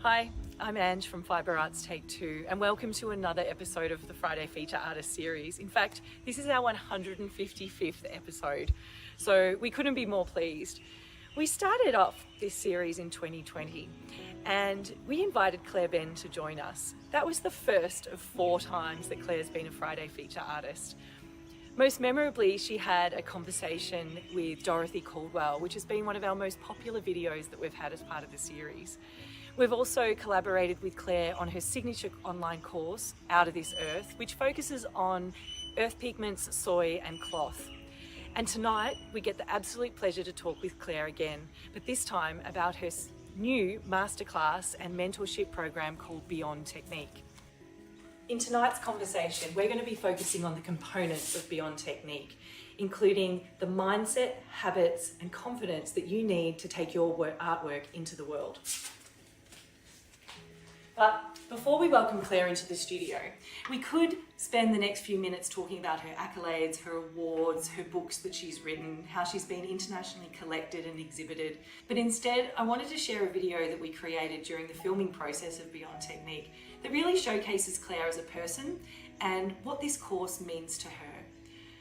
Hi, I'm Ange from Fibre Arts Take 2 and welcome to another episode of the Friday Feature Artist Series. In fact, this is our 155th episode, so we couldn't be more pleased. We started off this series in 2020 and we invited Claire Benn to join us. That was the first of 4 times that Claire's been a Friday Feature Artist. Most memorably, she had a conversation with Dorothy Caldwell, which has been one of our most popular videos that we've had as part of the series. We've also collaborated with Claire on her signature online course, Out of This Earth, which focuses on earth pigments, soy and cloth. And tonight we get the absolute pleasure to talk with Claire again, but this time about her new Masterclass and Mentorship program called Beyond Technique. In tonight's conversation, we're going to be focusing on the components of Beyond Technique, including the mindset, habits and confidence that you need to take your artwork into the world. But before we welcome Claire into the studio, we could spend the next few minutes talking about her accolades, her awards, her books that she's written, how she's been internationally collected and exhibited. But instead, I wanted to share a video that we created during the filming process of Beyond Technique that really showcases Claire as a person and what this course means to her.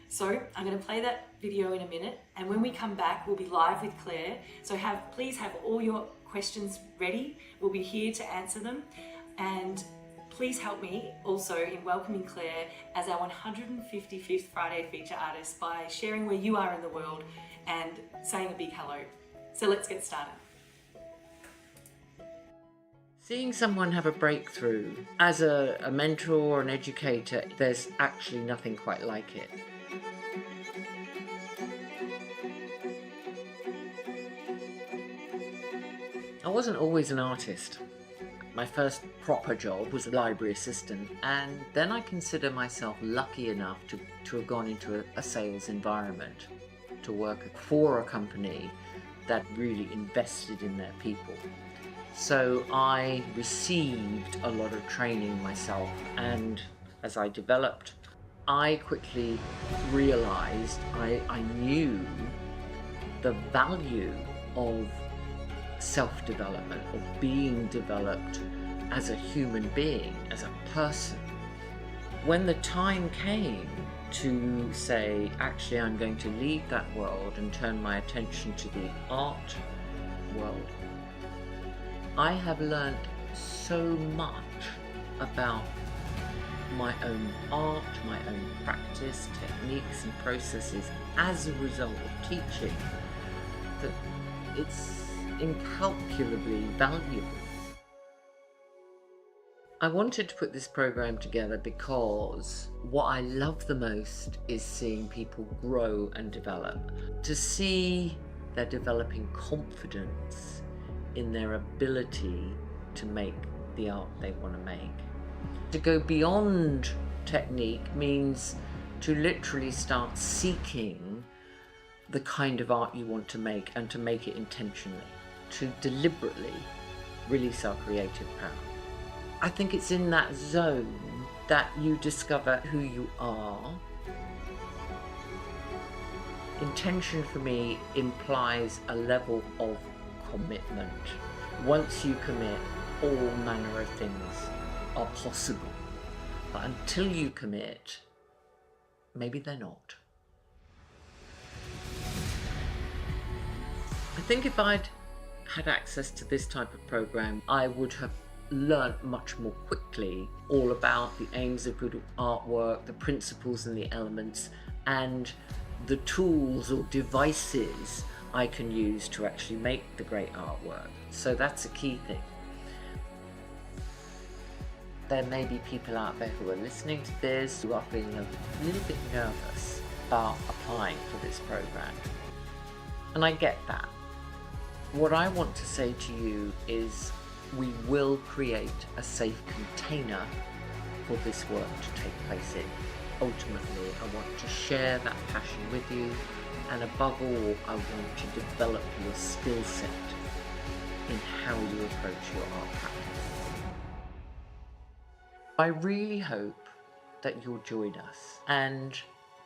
So I'm going to play that video in a minute, and when we come back, we'll be live with Claire. So please have all your questions ready. We'll be here to answer them. And please help me also in welcoming Claire as our 155th Friday Feature Artist by sharing where you are in the world and saying a big hello. So let's get started. Seeing someone have a breakthrough as a mentor or an educator, there's actually nothing quite like it. I wasn't always an artist. My first proper job was a library assistant, and then I consider myself lucky enough to have gone into a sales environment, to work for a company that really invested in their people. So I received a lot of training myself, and as I developed, I quickly realized I knew the value of self-development, of being developed as a human being, as a person. When the time came to say, actually I'm going to leave that world and turn my attention to the art world, I have learned so much about my own art, my own practice, techniques and processes as a result of teaching that it's incalculably valuable. I wanted to put this program together because what I love the most is seeing people grow and develop. To see they're developing confidence in their ability to make the art they want to make. To go beyond technique means to literally start seeking the kind of art you want to make and to make it intentionally, to deliberately release our creative power. I think it's in that zone that you discover who you are. Intention for me implies a level of commitment. Once you commit, all manner of things are possible. But until you commit, maybe they're not. I think if I'd had access to this type of program, I would have learnt much more quickly all about the aims of good artwork, the principles and the elements, and the tools or devices I can use to actually make the great artwork. So that's a key thing. There may be people out there who are listening to this who are feeling a little bit nervous about applying for this program. And I get that. What I want to say to you is we will create a safe container for this work to take place in. Ultimately, I want to share that passion with you, and above all, I want to develop your skill set in how you approach your art practice. I really hope that you'll join us and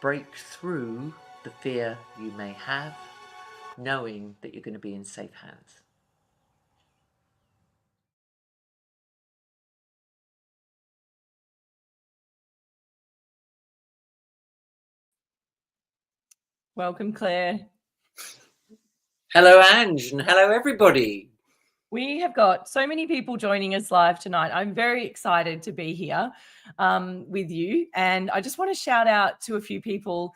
break through the fear you may have, knowing that you're going to be in safe hands. Welcome, Claire. Hello, Ange, and hello, everybody. We have got so many people joining us live tonight. I'm very excited to be here with you. And I just want to shout out to a few people.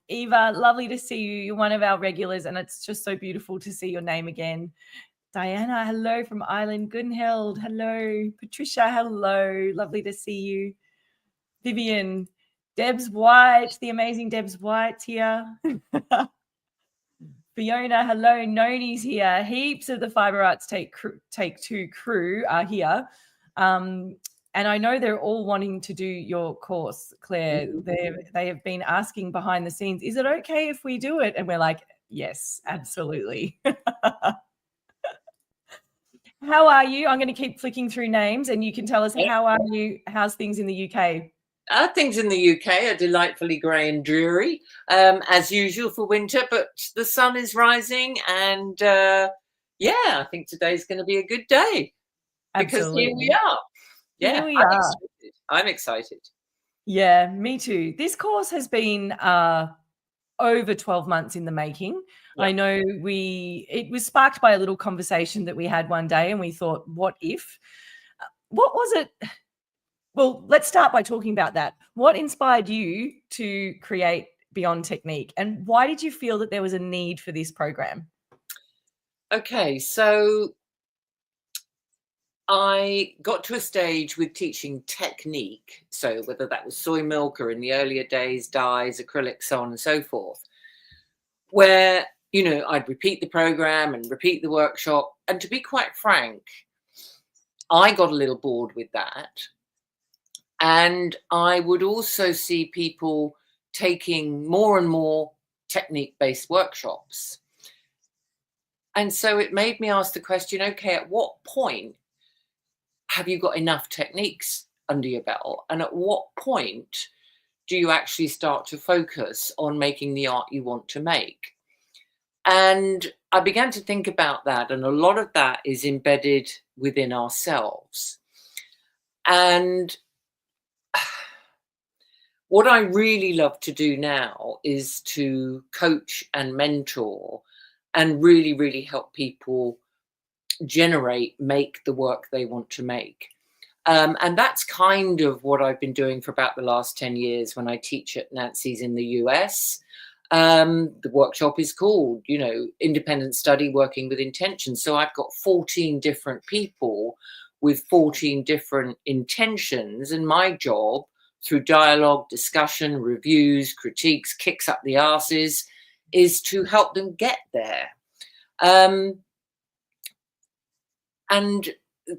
Eva, lovely to see you. You're one of our regulars, and it's just so beautiful to see your name again. Diana, hello from Ireland. Gunhild, hello. Patricia, hello. Lovely to see you. Vivian, Debs White, the amazing Debs White's here. Fiona, hello. Noni's here. Heaps of the Fibre Arts Take Two crew are here. And I know they're all wanting to do your course, Claire. They have been asking behind the scenes, is it okay if we do it? And we're like, yes, absolutely. How are you? I'm going to keep flicking through names and you can tell us, how are you? How's things in the UK? Things in the UK are delightfully grey and dreary, as usual for winter, but the sun is rising and I think today's going to be a good day. Because Absolutely. here we are. Yeah, here we are. I'm excited. Yeah, me too. This course has been over 12 months in the making. Yep. I know it was sparked by a little conversation that we had one day and we thought, what if? What was it? Well, let's start by talking about that. What inspired you to create Beyond Technique and why did you feel that there was a need for this program? Okay, so I got to a stage with teaching technique, so whether that was soy milk or in the earlier days, dyes, acrylics, so on and so forth, where, I'd repeat the program and repeat the workshop. And to be quite frank, I got a little bored with that. And I would also see people taking more and more technique-based workshops. And so it made me ask the question, okay, at what point have you got enough techniques under your belt? And at what point do you actually start to focus on making the art you want to make? And I began to think about that. And a lot of that is embedded within ourselves. And what I really love to do now is to coach and mentor and really, really help people make the work they want to make. And that's kind of what I've been doing for about the last 10 years when I teach at Nancy's in the US. The workshop is called, Independent Study Working with Intention. So I've got 14 different people with 14 different intentions, and my job through dialogue, discussion, reviews, critiques, kicks up the arses, is to help them get there. And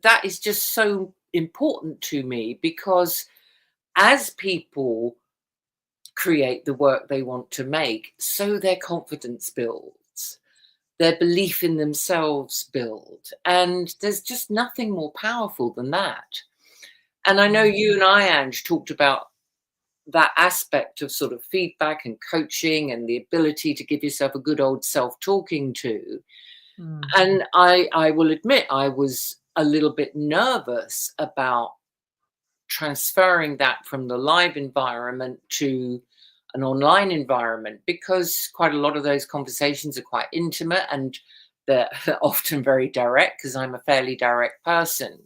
that is just so important to me because as people create the work they want to make, so their confidence builds, their belief in themselves build. And there's just nothing more powerful than that. And I know you and I, Ange, talked about that aspect of sort of feedback and coaching and the ability to give yourself a good old self-talking to. And I will admit I was a little bit nervous about transferring that from the live environment to an online environment because quite a lot of those conversations are quite intimate and they're often very direct because I'm a fairly direct person.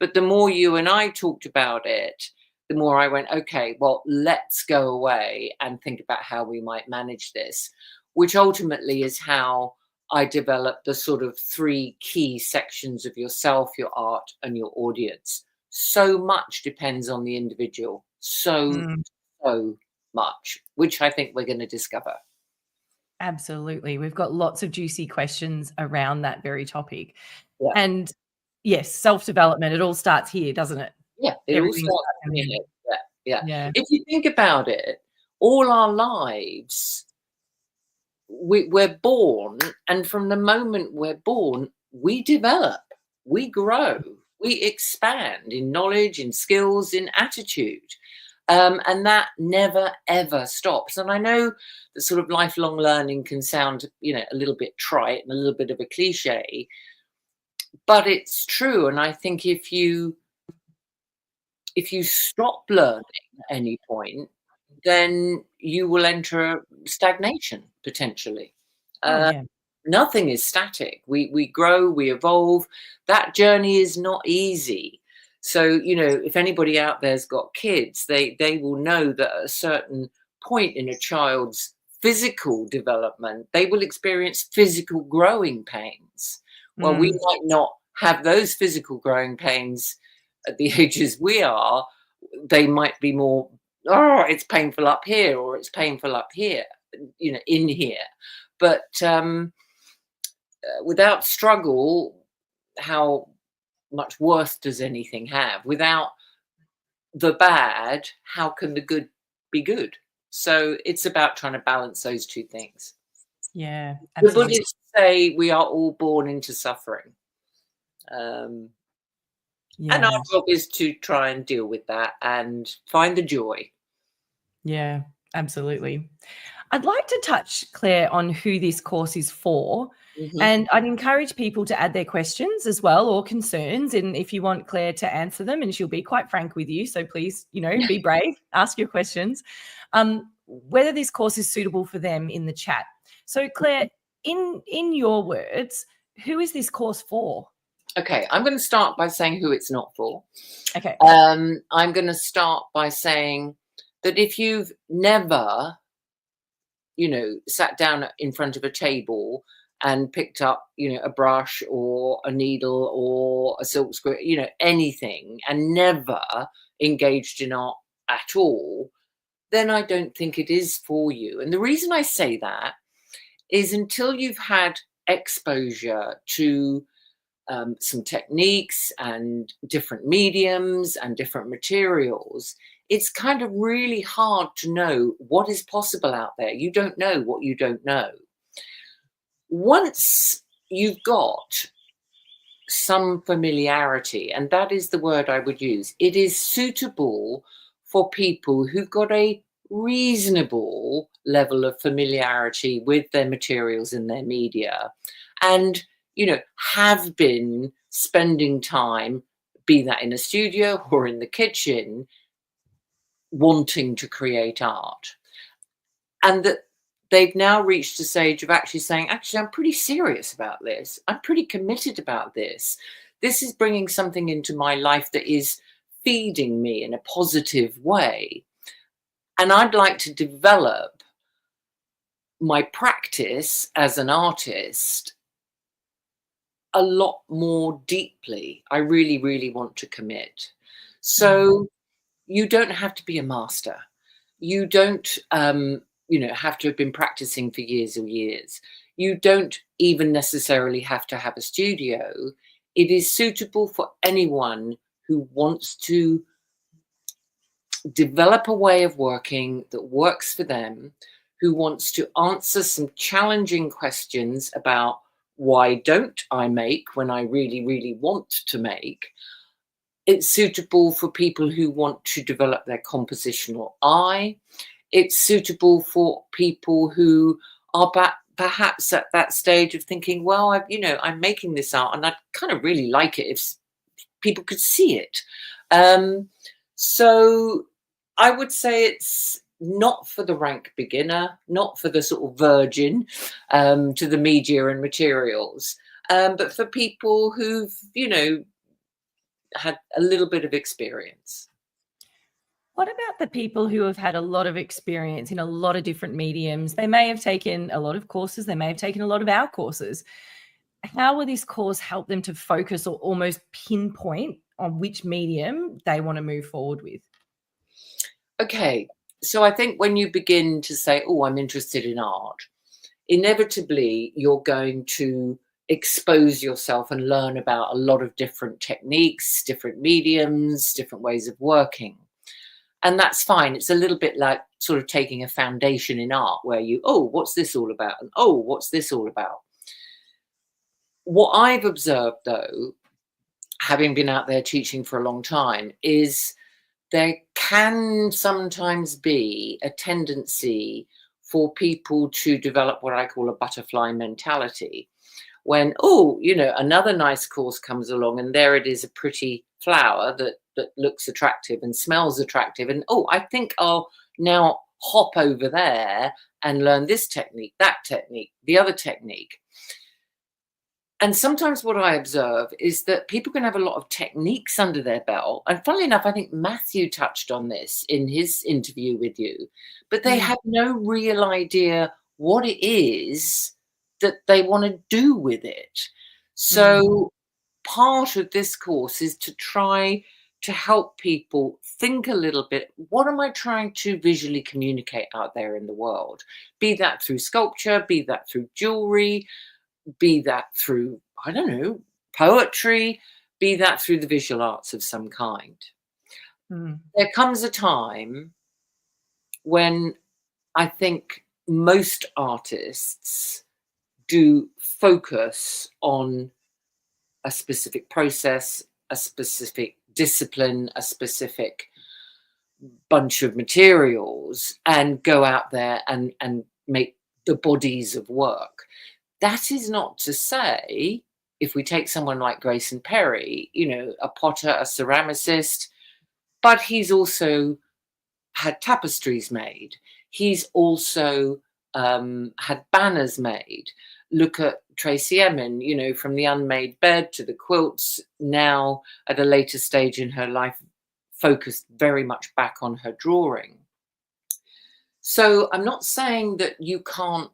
But the more you and I talked about it, the more I went, okay, well, let's go away and think about how we might manage this, which ultimately is how I developed the sort of 3 key sections of yourself, your art, and your audience. So much depends on the individual. So much, which I think we're going to discover. Absolutely. We've got lots of juicy questions around that very topic. Yeah. And yes, self-development, it all starts here, doesn't it? Yeah, it all starts in your head. Yeah. If you think about it, all our lives, we're born, and from the moment we're born, we develop, we grow, we expand in knowledge, in skills, in attitude. And that never, ever stops. And I know that sort of lifelong learning can sound, a little bit trite and a little bit of a cliche, but it's true. And I think if you stop learning at any point, then you will enter stagnation potentially. Oh, yeah. Nothing is static. We grow, we evolve. That journey is not easy. So, if anybody out there's got kids, they will know that at a certain point in a child's physical development, they will experience physical growing pains. Well, we Mm. might not have those physical growing pains at the ages we are. They might be more, oh, it's painful up here, or it's painful up here, in here. But without struggle, how much worth does anything have? Without the bad, how can the good be good? So it's about trying to balance those two things. Yeah, The absolutely. Buddhists say we are all born into suffering. And our Yeah. job is to try and deal with that and find the joy. Yeah, absolutely. I'd like to touch, Claire, on who this course is for. Mhm. And I'd encourage people to add their questions as well, or concerns. And if you want Claire to answer them, and she'll be quite frank with you. So please, be brave, ask your questions. Whether this course is suitable for them in the chat. So Claire, in your words, who is this course for? Okay, I'm going to start by saying who it's not for. Okay. I'm going to start by saying that if you've never, sat down in front of a table and picked up, a brush or a needle or a silk screw, anything, and never engaged in art at all, then I don't think it is for you. And the reason I say that is until you've had exposure to some techniques and different mediums and different materials, it's kind of really hard to know what is possible out there. You don't know what you don't know. Once you've got some familiarity, and that is the word I would use, it is suitable for people who've got a reasonable level of familiarity with their materials and their media, and have been spending time, be that in a studio or in the kitchen, wanting to create art. And that they've now reached a stage of actually saying, actually, I'm pretty serious about this. I'm pretty committed about this. This is bringing something into my life that is feeding me in a positive way. And I'd like to develop my practice as an artist a lot more deeply. I really, really want to commit. So you don't have to be a master. You don't, have to have been practicing for years or years. You don't even necessarily have to have a studio. It is suitable for anyone who wants to develop a way of working that works for them, who wants to answer some challenging questions about why don't I make when I really, really want to make. It's suitable for people who want to develop their compositional eye. It's suitable for people who are perhaps at that stage of thinking, well, I'm making this art and I'd kind of really like it if people could see it. So I would say it's not for the rank beginner, not for the sort of virgin to the media and materials, but for people who've, had a little bit of experience. What about the people who have had a lot of experience in a lot of different mediums? They may have taken a lot of courses. They may have taken a lot of our courses. How will this course help them to focus or almost pinpoint on which medium they want to move forward with? Okay, so I think when you begin to say, oh, I'm interested in art, inevitably you're going to expose yourself and learn about a lot of different techniques, different mediums, different ways of working. And that's fine. It's a little bit like sort of taking a foundation in art where what's this all about? And what's this all about? What I've observed, though, having been out there teaching for a long time, is there can sometimes be a tendency for people to develop what I call a butterfly mentality. When, another nice course comes along and there it is, a pretty flower that looks attractive and smells attractive. And, I think I'll now hop over there and learn this technique, that technique, the other technique. And sometimes what I observe is that people can have a lot of techniques under their belt. And funnily enough, I think Matthew touched on this in his interview with you, but they have no real idea what it is that they want to do with it. So part of this course is to try to help people think a little bit, what am I trying to visually communicate out there in the world? Be that through sculpture, be that through jewelry, be that through, I don't know, poetry, be that through the visual arts of some kind. There comes a time when I think most artists do focus on a specific process, a specific discipline, a specific bunch of materials, and go out there and make the bodies of work. That is not to say, if we take someone like Grayson Perry, you know, a potter, a ceramicist, but he's also had tapestries made. He's also had banners made. Look at Tracy Emin, you know, from the unmade bed to the quilts, now at a later stage in her life, focused very much back on her drawing. So I'm not saying that you can't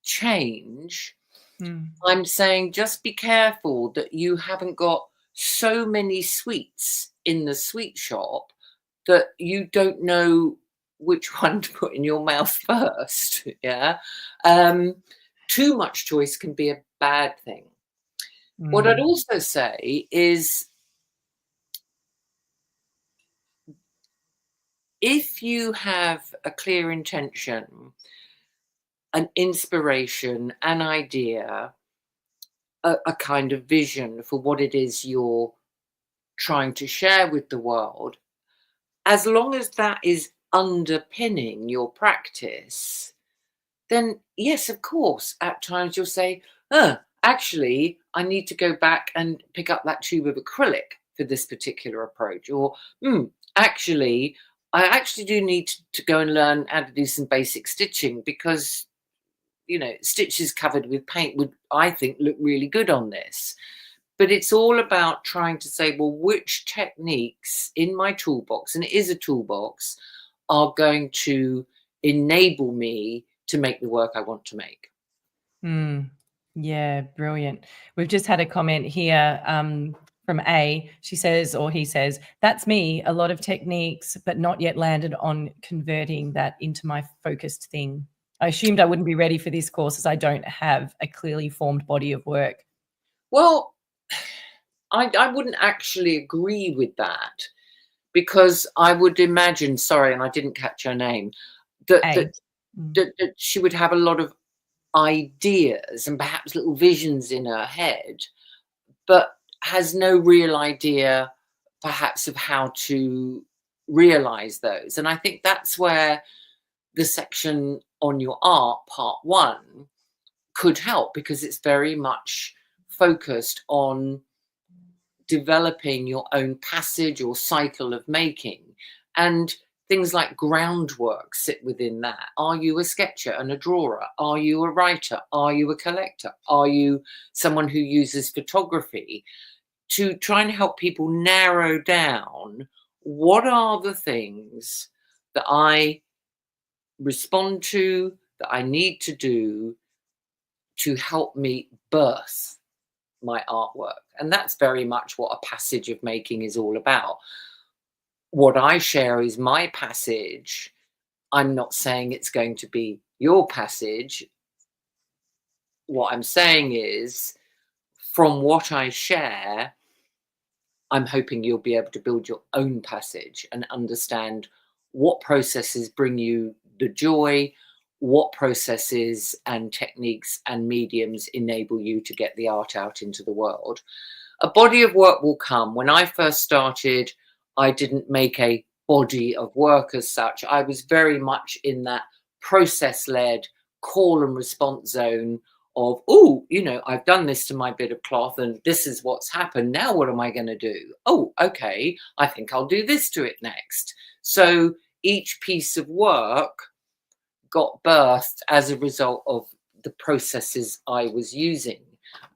change. I'm saying just be careful that you haven't got so many sweets in the sweet shop that you don't know which one to put in your mouth first. Yeah. Too much choice can be a bad thing. What I'd also say is, if you have a clear intention, an inspiration, an idea, a kind of vision for what it is you're trying to share with the world, as long as that is underpinning your practice, then yes, of course, at times you'll say, actually, I need to go back and pick up that tube of acrylic for this particular approach. Or, actually, I actually do need to go and learn how to do some basic stitching, because, you know, stitches covered with paint would, I think, look really good on this. But it's all about trying to say, well, which techniques in my toolbox, and it is a toolbox, are going to enable me to make the work I want to make. Yeah, brilliant. We've just had a comment here from A. She says, or he says, that's me, a lot of techniques, but not yet landed on converting that into my focused thing. I assumed I wouldn't be ready for this course as I don't have a clearly formed body of work. Well, I wouldn't actually agree with that, because I would imagine, sorry, and I didn't catch her name, that she would have a lot of ideas and perhaps little visions in her head, but has no real idea perhaps of how to realize those. And I think that's where the section on your art, part 1, could help, because it's very much focused on developing your own passage or cycle of making, and things like groundwork sit within that. Are you a sketcher and a drawer? Are you a writer? Are you a collector? Are you someone who uses photography? To try and help people narrow down, what are the things that I respond to, that I need to do to help me birth my artwork. And that's very much what a passage of making is all about. What I share is my passage. I'm not saying it's going to be your passage. What I'm saying is, from what I share, I'm hoping you'll be able to build your own passage and understand what processes bring you the joy, what processes and techniques and mediums enable you to get the art out into the world. A body of work will come. When I first started, I didn't make a body of work as such. I was very much in that process-led call and response zone of, oh, you know, I've done this to my bit of cloth and this is what's happened. Now what am I going to do? Oh, okay, I think I'll do this to it next. So each piece of work got birthed as a result of the processes I was using.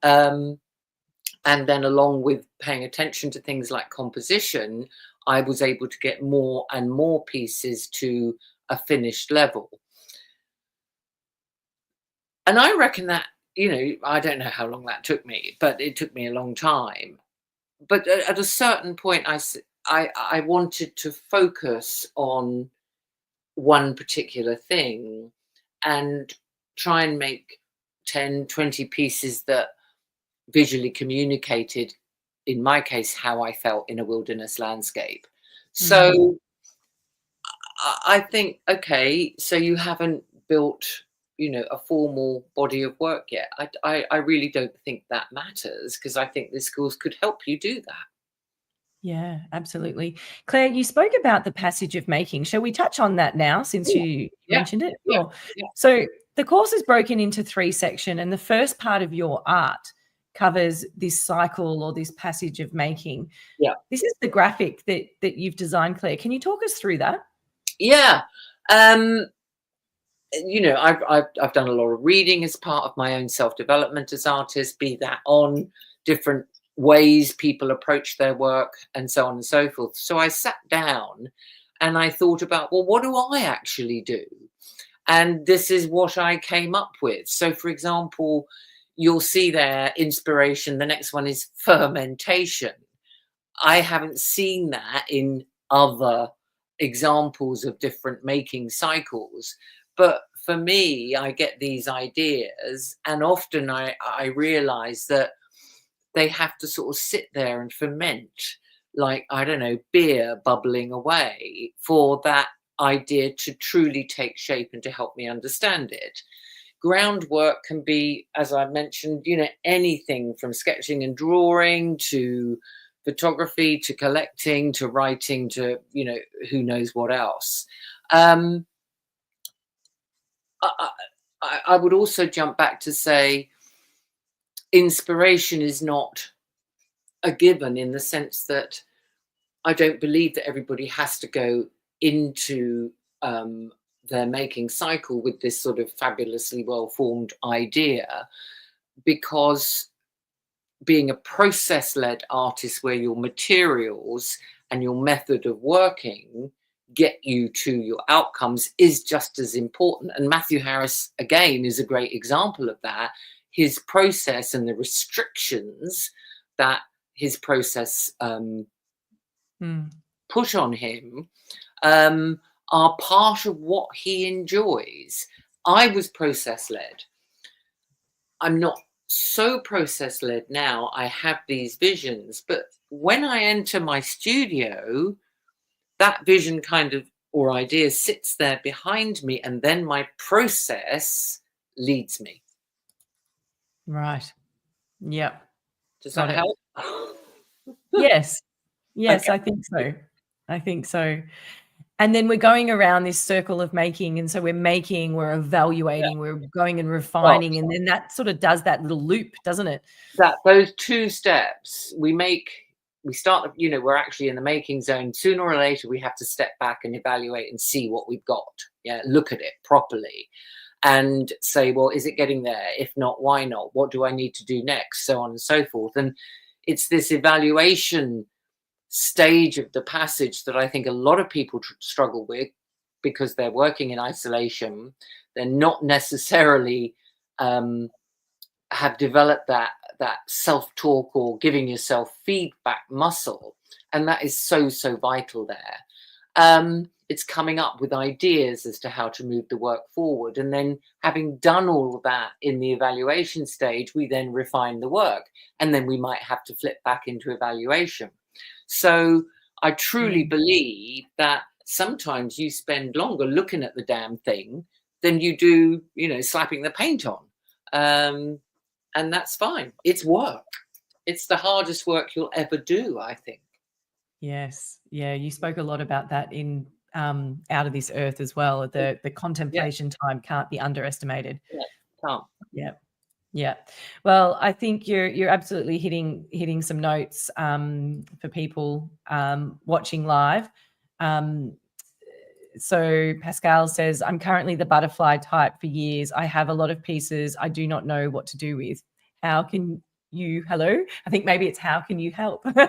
And then along with paying attention to things like composition, I was able to get more and more pieces to a finished level. And I reckon that, I don't know how long that took me, but it took me a long time. But at a certain point, I wanted to focus on one particular thing and try and make 10, 20 pieces that visually communicated, in my case, how I felt in a wilderness landscape. So I think, okay, so you haven't built, a formal body of work yet. I really don't think that matters, because I think this course could help you do that. Yeah, absolutely. Claire, you spoke about the passage of making. Shall we touch on that now, since you mentioned it? Yeah. So the course is broken into 3 sections, and the first part of your art covers this cycle or this passage of making. Yeah. This is the graphic that you've designed, Claire. Can you talk us through that? Yeah. I've done a lot of reading as part of my own self-development as artists, be that on different ways people approach their work and so on and so forth. So I sat down and I thought about, well, what do I actually do? And this is what I came up with. So, for example, you'll see there inspiration. The next one is fermentation. I haven't seen that in other examples of different making cycles. But for me, I get these ideas, and often I realize that they have to sort of sit there and ferment, like, I don't know, beer bubbling away, for that idea to truly take shape and to help me understand it. Groundwork can be, as I mentioned, anything from sketching and drawing to photography to collecting to writing to, who knows what else. I would also jump back to say inspiration is not a given, in the sense that I don't believe that everybody has to go into their making cycle with this sort of fabulously well-formed idea, because being a process-led artist where your materials and your method of working get you to your outcomes is just as important. And Matthew Harris, again, is a great example of that. His process and the restrictions that his process put on him are part of what he enjoys. I was process-led. I'm not so process-led now. I have these visions, but when I enter my studio, that vision or idea sits there behind me, and then my process leads me. Right. Yep. Does that help? Yes. Yes, Okay. I think so. And then we're going around this circle of making. And so we're evaluating, we're going and refining. And then that sort of does that little loop, doesn't it? Those 2 steps, we start, we're actually in the making zone. Sooner or later, we have to step back and evaluate and see what we've got. Yeah, look at it properly and say, well, is it getting there? If not, why not? What do I need to do next? So on and so forth. And it's this evaluation stage of the passage that I think a lot of people struggle with, because they're working in isolation. They're not necessarily have developed that self-talk or giving yourself feedback muscle, and that is so vital there. It's coming up with ideas as to how to move the work forward, and then having done all of that in the evaluation stage, we then refine the work, and then we might have to flip back into evaluation. So I truly believe that sometimes you spend longer looking at the damn thing than you do, slapping the paint on. And that's fine. It's work. It's the hardest work you'll ever do, I think. Yes. Yeah. You spoke a lot about that in Out of This Earth as well. The contemplation time can't be underestimated. Yeah, can't. Yeah. Yeah. Well, I think you're absolutely hitting some notes for people watching live. So Pascal says, I'm currently the butterfly type for years. I have a lot of pieces I do not know what to do with. How can you, hello? I think maybe it's how can you help? Hello.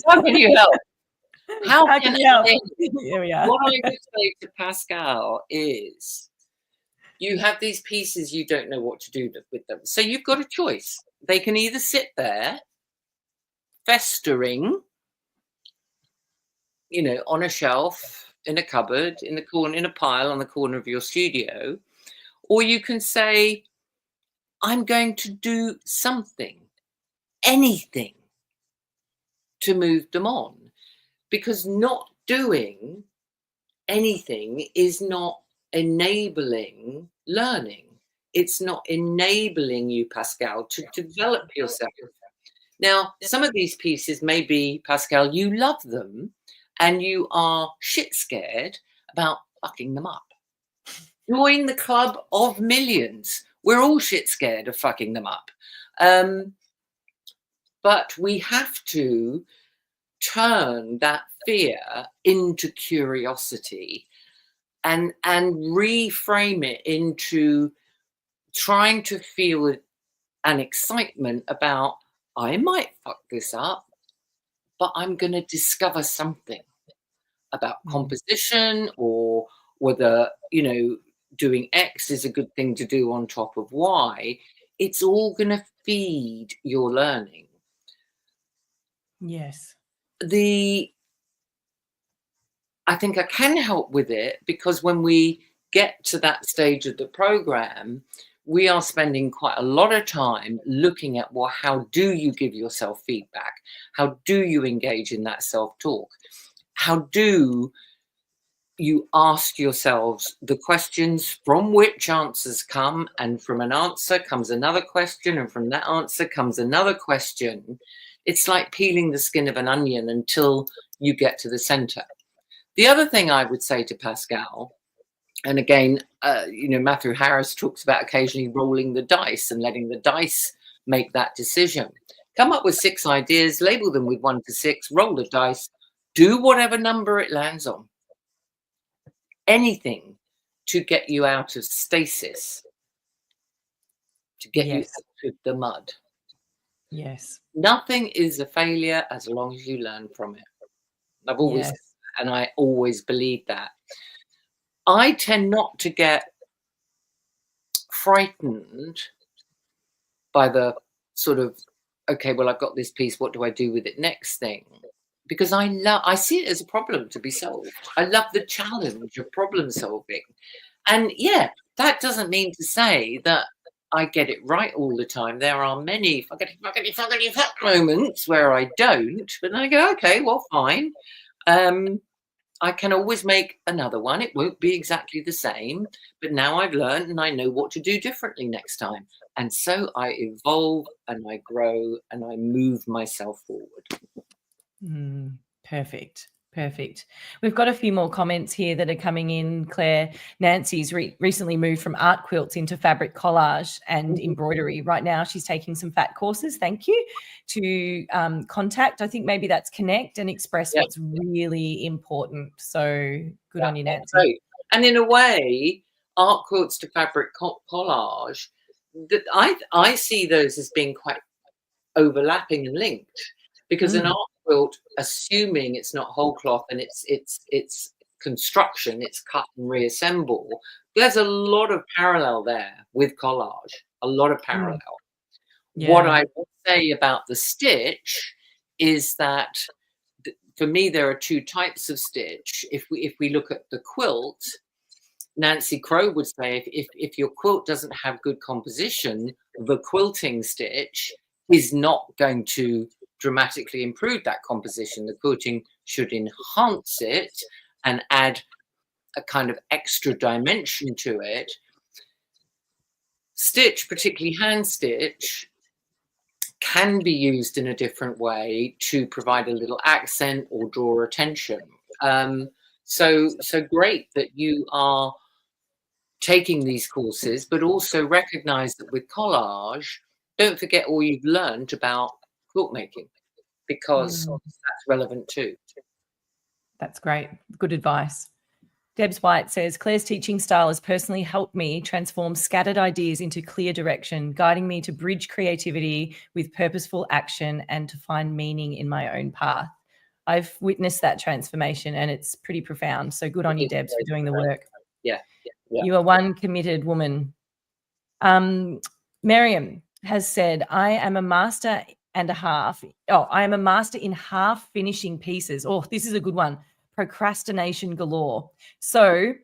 How can you help? How How can can you help? I? Here we are. What I would say to Pascal is, you have these pieces, you don't know what to do with them. So you've got a choice. They can either sit there festering, you know, on a shelf, in a cupboard, in the corner, in a pile on the corner of your studio, or you can say, I'm going to do something, anything, to move them on. Because not doing anything is not enabling learning. It's not enabling you, Pascal, to develop yourself. Now, some of these pieces, maybe, Pascal, you love them and you are shit scared about fucking them up. Join the club of millions. We're all shit scared of fucking them up. But we have to turn that fear into curiosity and reframe it into trying to feel an excitement about, I might fuck this up, but I'm going to discover something about composition, or whether, you know, doing X is a good thing to do on top of Y. It's all going to feed your learning. Yes. I think I can help with it, because when we get to that stage of the program, we are spending quite a lot of time looking at, well, how do you give yourself feedback? How do you engage in that self-talk? How do you ask yourselves the questions from which answers come, and from an answer comes another question, and from that answer comes another question. It's like peeling the skin of an onion until you get to the center. The other thing I would say to Pascal, and again, you know, Matthew Harris talks about occasionally rolling the dice and letting the dice make that decision. Come up with 6 ideas, label them with 1 to 6, roll the dice, do whatever number it lands on. Anything to get you out of stasis, to get you out of the mud. Yes. Nothing is a failure as long as you learn from it. I've always, and I always believe that. I tend not to get frightened by the sort of, okay, well, I've got this piece, what do I do with it next thing? Because I see it as a problem to be solved. I love the challenge of problem solving. And yeah, that doesn't mean to say that I get it right all the time. There are many fuckity moments where I don't, but then I go, okay, well, fine. I can always make another one. It won't be exactly the same, but now I've learned and I know what to do differently next time. And so I evolve and I grow and I move myself forward. Perfect. Perfect. We've got a few more comments here that are coming in, Claire. Nancy's recently moved from art quilts into fabric collage and embroidery. Right now, she's taking some fat courses. Thank you. To contact, I think maybe that's connect and express what's really important. So good on you, Nancy. Right. And in a way, art quilts to fabric collage, that I see those as being quite overlapping and linked, because an art quilt, assuming it's not whole cloth and it's construction, it's cut and reassemble, there's a lot of parallel there with collage, a lot of parallel. What I would say about the stitch is that for me there are 2 types of stitch. If we look at the quilt, Nancy Crow would say, if your quilt doesn't have good composition, the quilting stitch is not going to dramatically improve that composition. The quilting should enhance it and add a kind of extra dimension to it. Stitch, particularly hand stitch, can be used in a different way to provide a little accent or draw attention. So great that you are taking these courses, but also recognize that with collage, don't forget all you've learned about quilt making, because that's relevant too. That's great. Good advice. Debs White says, Claire's teaching style has personally helped me transform scattered ideas into clear direction, guiding me to bridge creativity with purposeful action and to find meaning in my own path. I've witnessed that transformation and it's pretty profound. So good on you, Debs, for doing the work. Yeah. You are one committed woman. Miriam has said, I am a master and a half. Oh, I am a master in half finishing pieces. Oh, this is a good one. Procrastination galore. So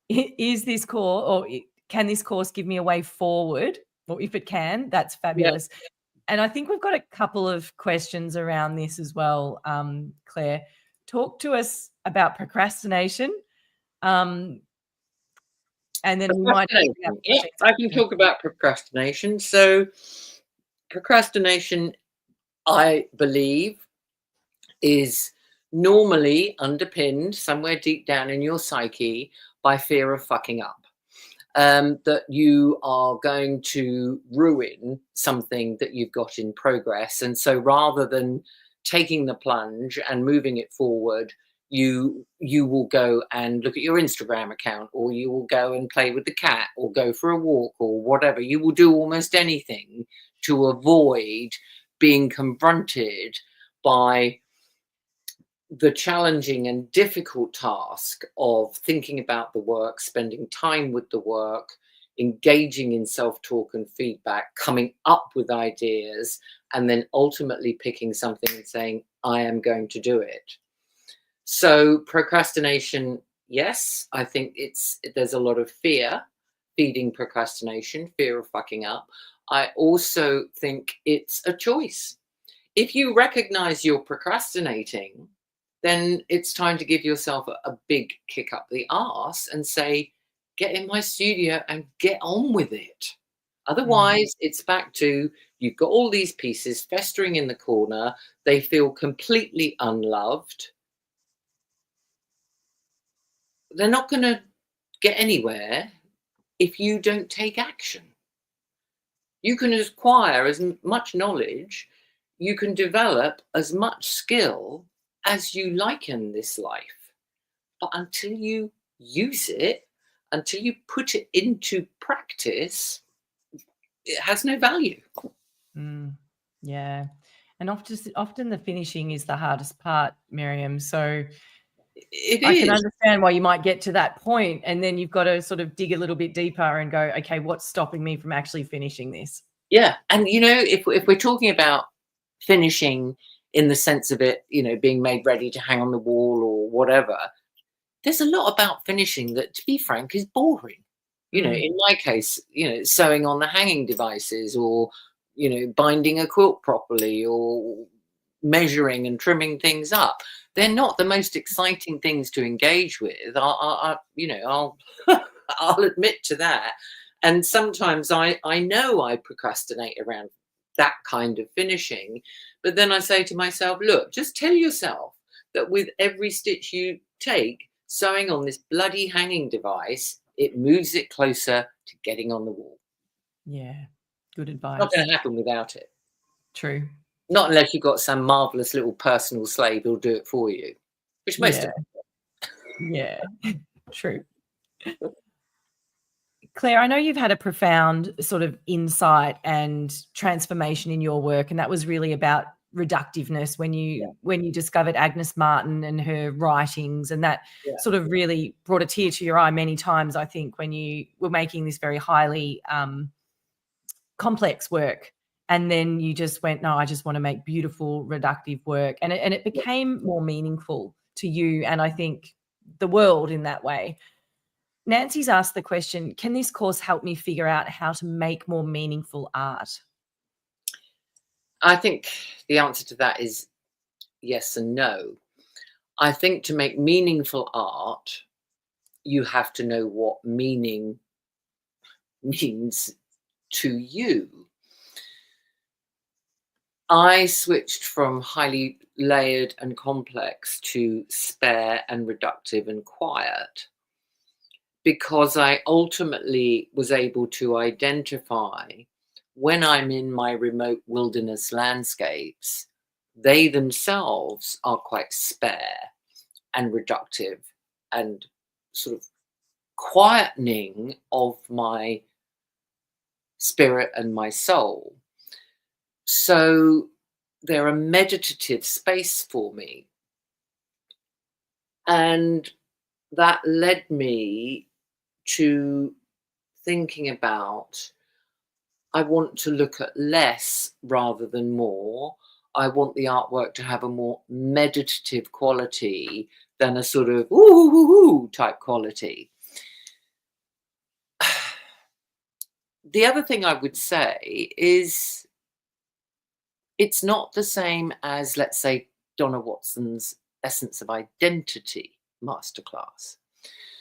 is this course, or can this course give me a way forward? Or if it can, that's fabulous. Yeah. And I think we've got a couple of questions around this as well, Claire. Talk to us about procrastination. And then we might. Yeah, I can talk about procrastination. So procrastination, I believe, is normally underpinned somewhere deep down in your psyche by fear of fucking up. That you are going to ruin something that you've got in progress. And so rather than taking the plunge and moving it forward, you will go and look at your Instagram account, or you will go and play with the cat, or go for a walk, or whatever. You will do almost anything to avoid being confronted by the challenging and difficult task of thinking about the work, spending time with the work, engaging in self-talk and feedback, coming up with ideas, and then ultimately picking something and saying, I am going to do it. So procrastination, yes, I think there's a lot of fear feeding procrastination, fear of fucking up. I also think it's a choice. If you recognize you're procrastinating, then it's time to give yourself a big kick up the arse and say, get in my studio and get on with it. Otherwise, it's back to, you've got all these pieces festering in the corner. They feel completely unloved. They're not going to get anywhere if you don't take action. You can acquire as much knowledge, you can develop as much skill as you like in this life. But until you use it, until you put it into practice, it has no value. Yeah. And often the finishing is the hardest part, Miriam. So I can understand why you might get to that point, and then you've got to sort of dig a little bit deeper and go, okay, what's stopping me from actually finishing this? Yeah. And, if we're talking about finishing in the sense of it, being made ready to hang on the wall or whatever, there's a lot about finishing that, to be frank, is boring. In my case, sewing on the hanging devices, or, binding a quilt properly, or measuring and trimming things up. They're not the most exciting things to engage with. I'll admit to that. And sometimes I know I procrastinate around that kind of finishing. But then I say to myself, look, just tell yourself that with every stitch you take, sewing on this bloody hanging device, it moves it closer to getting on the wall. Yeah, good advice. Not going to happen without it. True. Not unless you've got some marvelous little personal slave who'll do it for you, which most of Yeah, true. Claire, I know you've had a profound sort of insight and transformation in your work, and that was really about reductiveness when you discovered Agnes Martin and her writings, and that sort of really brought a tear to your eye many times, I think, when you were making this very highly complex work. And then you just went, no, I just want to make beautiful, reductive work. And it became more meaningful to you, and I think the world in that way. Nancy's asked the question, can this course help me figure out how to make more meaningful art? I think the answer to that is yes and no. I think to make meaningful art, you have to know what meaning means to you. I switched from highly layered and complex to spare and reductive and quiet, because I ultimately was able to identify, when I'm in my remote wilderness landscapes, they themselves are quite spare and reductive and sort of quietening of my spirit and my soul. So they're a meditative space for me. And that led me to thinking about, I want to look at less rather than more. I want the artwork to have a more meditative quality than a sort of ooh type quality. The other thing I would say is it's not the same as, let's say, Donna Watson's Essence of Identity masterclass.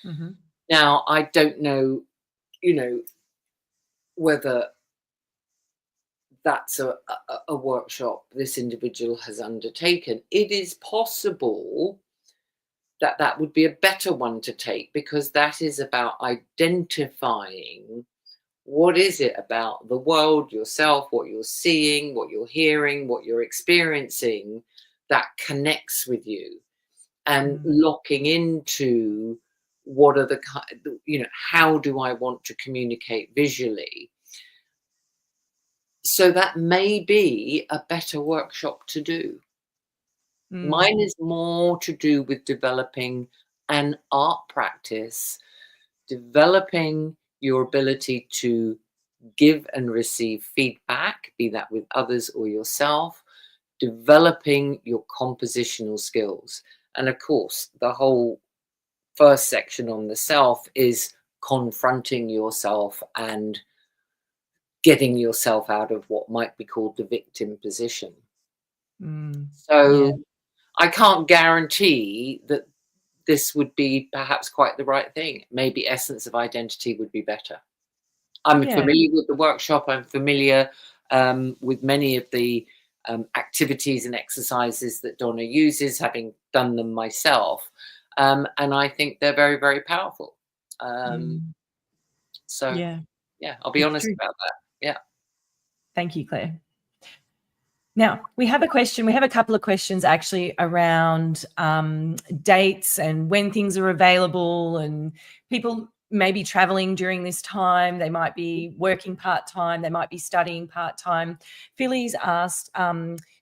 Mm-hmm. Now, I don't know, whether that's a workshop this individual has undertaken. It is possible that that would be a better one to take, because that is about identifying what is it about the world, yourself, what you're seeing, what you're hearing, what you're experiencing that connects with you, and locking into what are the, how do I want to communicate visually? So that may be a better workshop to do. Mine is more to do with developing an art practice, developing your ability to give and receive feedback, be that with others or yourself, developing your compositional skills. And of course, the whole first section on the self is confronting yourself and getting yourself out of what might be called the victim position. So I can't guarantee that this would be perhaps quite the right thing. Maybe Essence of Identity would be better. I'm familiar with the workshop. I'm familiar with many of the activities and exercises that Donna uses, having done them myself. And I think they're very, very powerful. So, yeah, I'll be honest about that. Yeah. Thank you, Claire. Now, we have a question. We have a couple of questions actually around dates and when things are available, and people may be traveling during this time. They might be working part-time. They might be studying part-time. Philly's asked,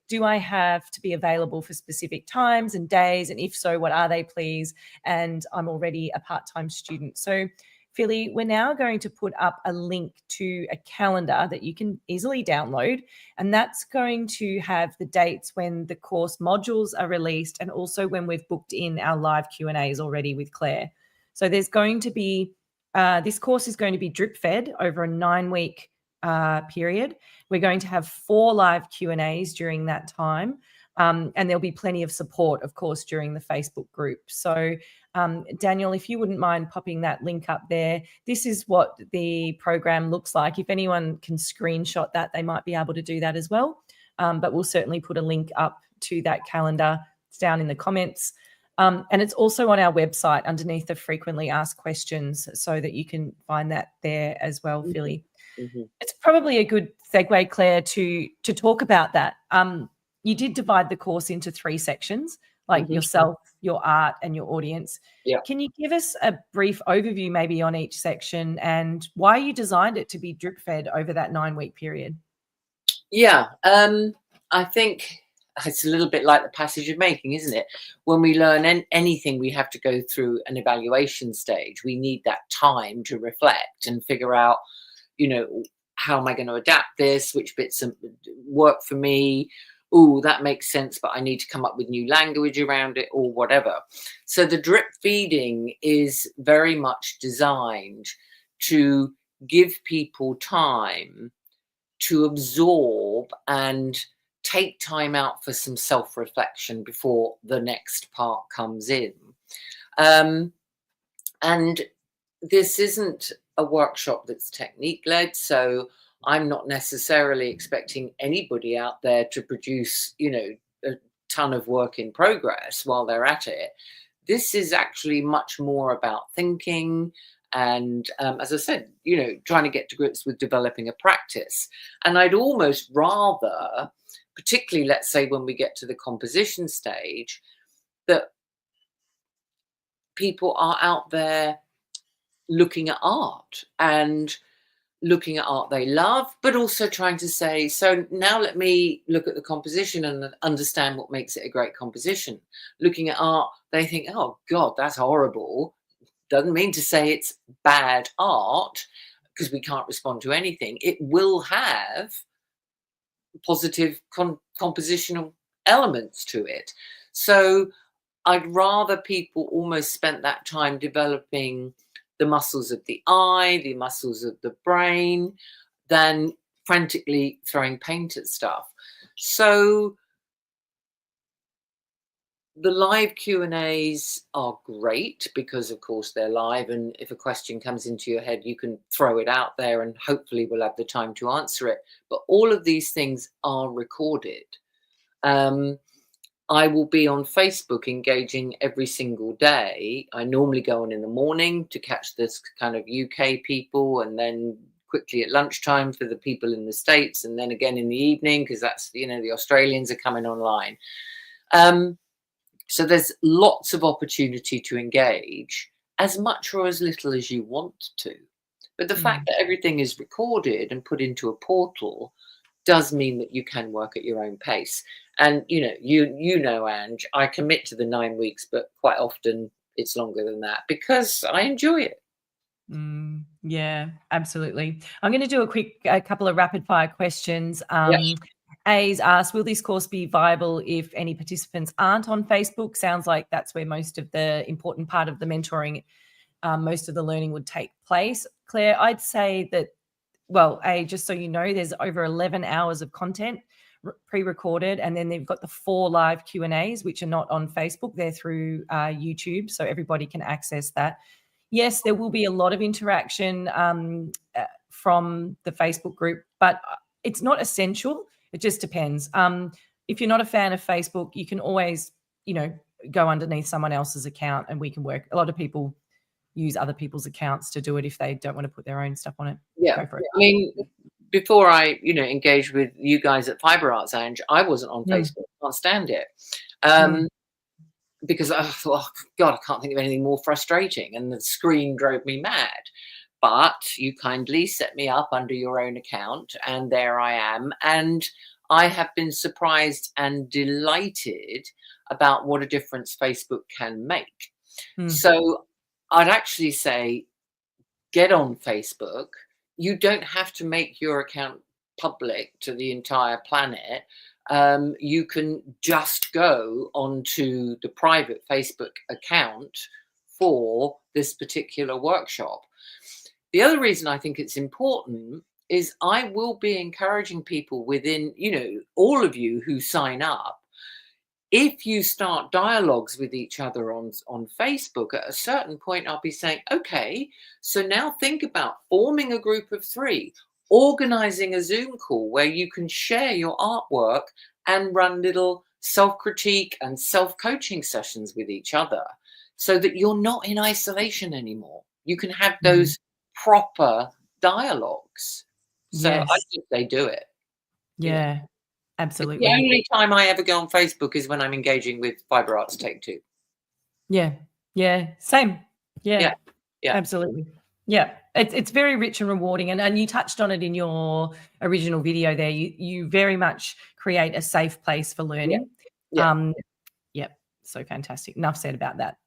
do I have to be available for specific times and days? And if so, what are they, please? And I'm already a part-time student. So Philly, we're now going to put up a link to a calendar that you can easily download, and that's going to have the dates when the course modules are released, and also when we've booked in our live Q&As already with Claire. So there's going to be, this course is going to be drip fed over a 9-week period. We're going to have 4 live Q&As during that time. And there'll be plenty of support, of course, during the Facebook group. So Daniel, if you wouldn't mind popping that link up there. This is what the program looks like. If anyone can screenshot that, they might be able to do that as well. But we'll certainly put a link up to that calendar. It's down in the comments. And it's also on our website underneath the frequently asked questions, so that you can find that there as well, Philly. It's probably a good segue, Claire, to talk about that. You did divide the course into 3 sections, like yourself, your art, and your audience. Yeah. Can you give us a brief overview maybe on each section and why you designed it to be drip fed over that 9-week period? Yeah, I think it's a little bit like the passage of making, isn't it? When we learn anything, we have to go through an evaluation stage. We need that time to reflect and figure out, how am I going to adapt this? Which bits work for me? Oh, that makes sense, but I need to come up with new language around it, or whatever. So the drip feeding is very much designed to give people time to absorb and take time out for some self-reflection before the next part comes in. And this isn't a workshop that's technique-led, so I'm not necessarily expecting anybody out there to produce, a ton of work in progress while they're at it. This is actually much more about thinking and, as I said, trying to get to grips with developing a practice. And I'd almost rather, particularly, let's say, when we get to the composition stage, that people are out there looking at art and looking at art they love, but also trying to say, so now let me look at the composition and understand what makes it a great composition. Looking at art, they think, oh God, that's horrible. Doesn't mean to say it's bad art, because we can't respond to anything. It will have positive compositional elements to it. So I'd rather people almost spent that time developing the muscles of the eye, the muscles of the brain, than frantically throwing paint at stuff. So the live Q&As are great because, of course, they're live. And if a question comes into your head, you can throw it out there and hopefully we'll have the time to answer it. But all of these things are recorded. I will be on Facebook engaging every single day. I normally go on in the morning to catch this kind of UK people, and then quickly at lunchtime for the people in the States, and then again in the evening, because that's, you know, the Australians are coming online. So there's lots of opportunity to engage, as much or as little as you want to. But the fact that everything is recorded and put into a portal does mean that you can work at your own pace. And you know, Ange, I commit to the 9 weeks, but quite often it's longer than that because I enjoy it. Yeah, absolutely. I'm going to do a couple of rapid fire questions. Yes. A's asked, will this course be viable if any participants aren't on Facebook? Sounds like that's where most of the important part of the mentoring, most of the learning would take place. Claire, I'd say that, well, just so you know, there's over 11 hours of content pre-recorded, and then they've got the 4 live Q&As, which are not on Facebook. They're through YouTube, so everybody can access that. Yes, there will be a lot of interaction from the Facebook group, but it's not essential. It just depends. If you're not a fan of Facebook, you can always, go underneath someone else's account and we can work. A lot of people use other people's accounts to do it if they don't want to put their own stuff on it. Yeah. Go for it. I mean, before I, engaged with you guys at Fiber Arts, Ange, I wasn't on Facebook. I can't stand it. Because I thought, oh, God, I can't think of anything more frustrating. And the screen drove me mad. But you kindly set me up under your own account, and there I am. And I have been surprised and delighted about what a difference Facebook can make. So I'd actually say, get on Facebook. You don't have to make your account public to the entire planet. You can just go onto the private Facebook account for this particular workshop. The other reason I think it's important is I will be encouraging people within, all of you who sign up. If you start dialogues with each other on Facebook, at a certain point, I'll be saying, okay, so now think about forming a group of 3, organizing a Zoom call where you can share your artwork and run little self-critique and self-coaching sessions with each other so that you're not in isolation anymore. You can have those proper dialogues. So Yes. I think they do it. Yeah, absolutely. The only time I ever go on Facebook is when I'm engaging with Fiber Arts Take 2. Yeah. Same. Yeah. Yeah. Absolutely. Yeah. It's very rich and rewarding. And you touched on it in your original video there. You very much create a safe place for learning. Yeah. So fantastic. Enough said about that.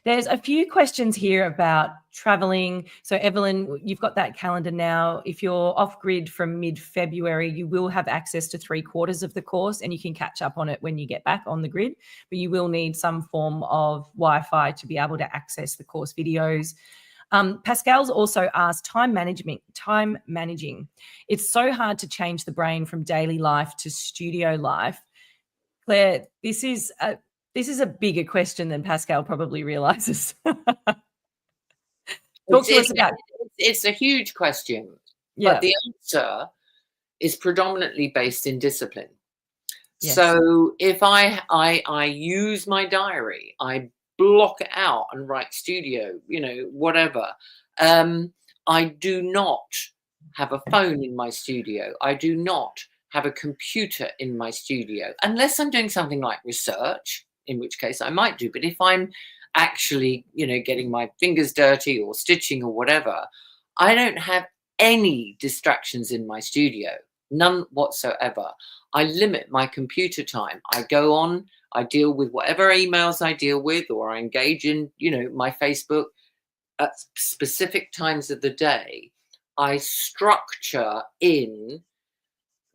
There's a few questions here about traveling. So Evelyn, you've got that calendar now. If you're off grid from mid-February, you will have access to 3/4 of the course, and you can catch up on it when you get back on the grid. But you will need some form of Wi-Fi to be able to access the course videos. Pascal's also asked time managing. It's so hard to change the brain from daily life to studio life. Claire, this is a bigger question than Pascal probably realizes. Talk to us about. It's a huge question, Yeah. but the answer is predominantly based in discipline. Yes. So if I use my diary, I block it out and write studio, whatever. I do not have a phone in my studio. I do not have a computer in my studio, unless I'm doing something like research, in which case I might do. But if I'm actually, getting my fingers dirty or stitching or whatever, I don't have any distractions in my studio, none whatsoever. I limit my computer time. I go on, I deal with whatever emails I deal with, or I engage in, my Facebook at specific times of the day. I structure in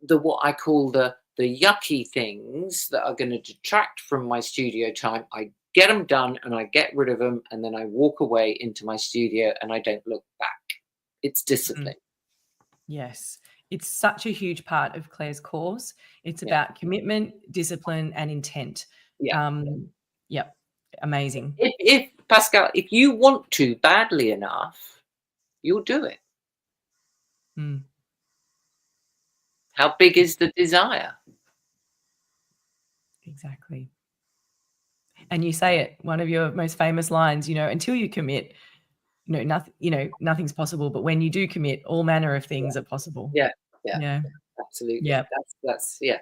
what I call the yucky things that are going to detract from my studio time. I get them done and I get rid of them, and then I walk away into my studio and I don't look back. It's discipline. Yes. It's such a huge part of Claire's course. It's Yeah. about commitment, discipline, and intent. Yeah. Yep. Amazing. If Pascal, if you want to badly enough, you'll do it. Mm. How big is the desire? Exactly. And you say it, one of your most famous lines, until you commit, nothing's possible. But when you do commit, all manner of things are possible. Yeah. Absolutely. Yeah. That's yeah.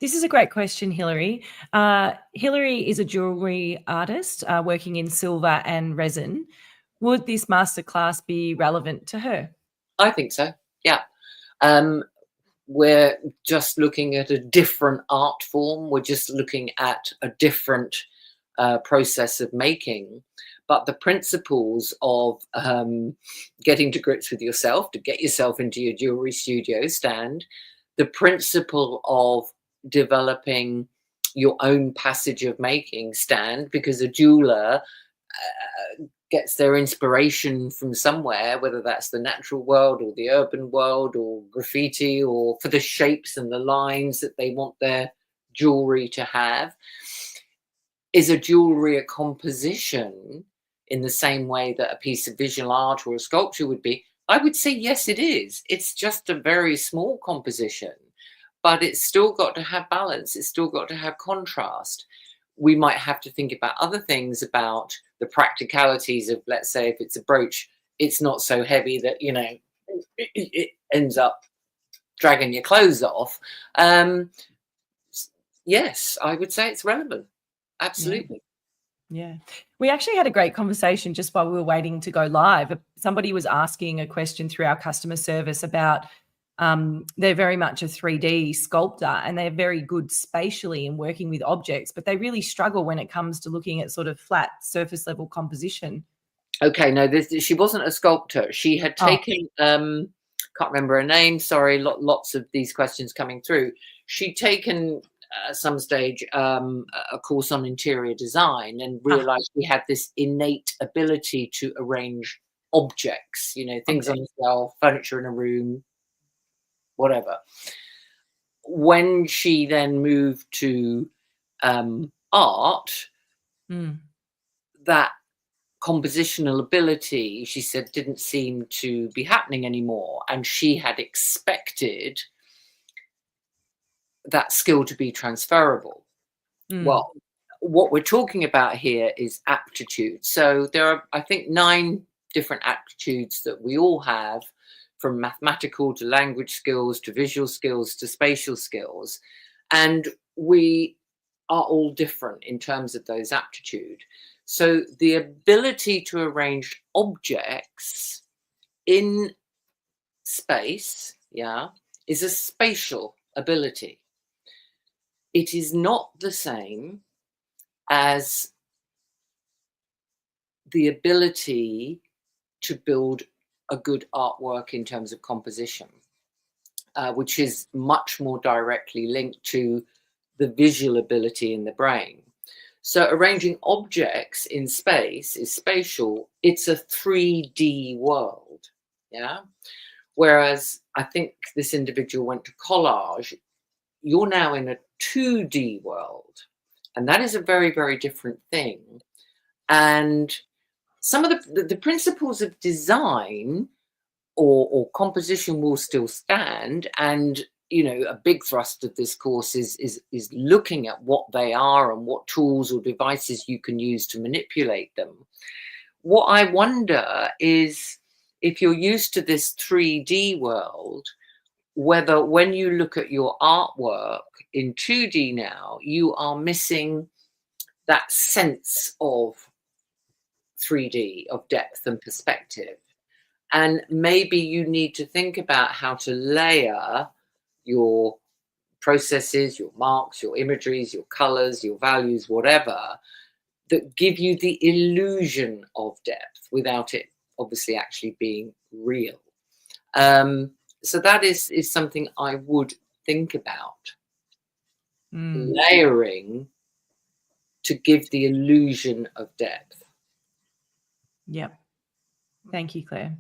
This is a great question, Hilary. Hilary is a jewelry artist working in silver and resin. Would this masterclass be relevant to her? I think so. Yeah. We're just looking at a different art form. We're just looking at a different process of making. But the principles of getting to grips with yourself, to get yourself into your jewelry studio stand, the principle of developing your own passage of making stand, because a jeweler gets their inspiration from somewhere, whether that's the natural world or the urban world or graffiti, or for the shapes and the lines that they want their jewelry to have. Is a jewelry a composition in the same way that a piece of visual art or a sculpture would be? I would say yes, it is. It's just a very small composition, but it's still got to have balance. It's still got to have contrast. We might have to think about other things, about the practicalities of, let's say, if it's a brooch, it's not so heavy that, it ends up dragging your clothes off. Yes, I would say it's relevant. Absolutely. Yeah. We actually had a great conversation just while we were waiting to go live. Somebody was asking a question through our customer service about they're very much a 3D sculptor and they're very good spatially in working with objects, but they really struggle when it comes to looking at sort of flat surface level composition. Okay, no, she wasn't a sculptor. She had taken, can't remember her name, sorry, lots of these questions coming through. She'd taken at some stage a course on interior design and realized we had this innate ability to arrange objects, things on the shelf, furniture in a room, whatever. When she then moved to art, that compositional ability, she said, didn't seem to be happening anymore, and she had expected that skill to be transferable. Well, what we're talking about here is aptitude. So there are, I think, 9 different aptitudes that we all have, from mathematical to language skills to visual skills to spatial skills, and we are all different in terms of those aptitude. So the ability to arrange objects in space, is a spatial ability. It is not the same as the ability to build a good artwork in terms of composition, which is much more directly linked to the visual ability in the brain. So arranging objects in space is spatial. It's a 3D world, Whereas I think this individual went to collage. You're now in a 2D world, and that is a very, very different thing. And some of the principles of design or composition will still stand, and a big thrust of this course is looking at what they are and what tools or devices you can use to manipulate them. What I wonder is, if you're used to this 3D world, whether when you look at your artwork in 2D now, you are missing that sense of 3D, of depth and perspective. And maybe you need to think about how to layer your processes, your marks, your imageries, your colors, your values, whatever, that give you the illusion of depth without it obviously actually being real. So that is something I would think about. Layering to give the illusion of depth. Yep. Thank you, Claire.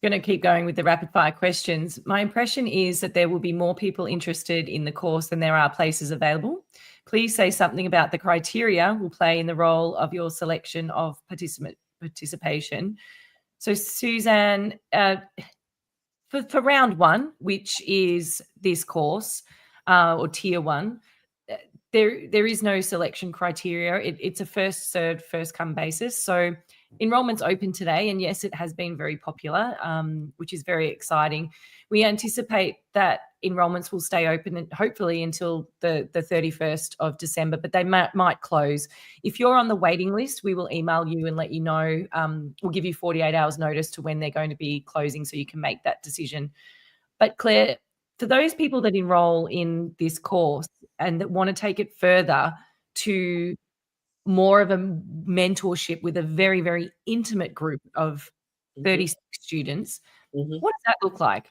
Going to keep going with the rapid fire questions. My impression is that there will be more people interested in the course than there are places available. Please say something about the criteria will play in the role of your selection of participation. So Suzanne, for round one, which is this course or tier one, there is no selection criteria. It's a first served, first come basis. So enrollment's open today, and yes, it has been very popular, which is very exciting. We anticipate that enrollments will stay open and hopefully until the 31st of December, but they might close. If you're on the waiting list, we will email you and let you know. We'll give you 48 hours notice to when they're going to be closing so you can make that decision. But Claire, for those people that enroll in this course and that want to take it further to more of a mentorship with a very, very intimate group of 36 students, what does that look like?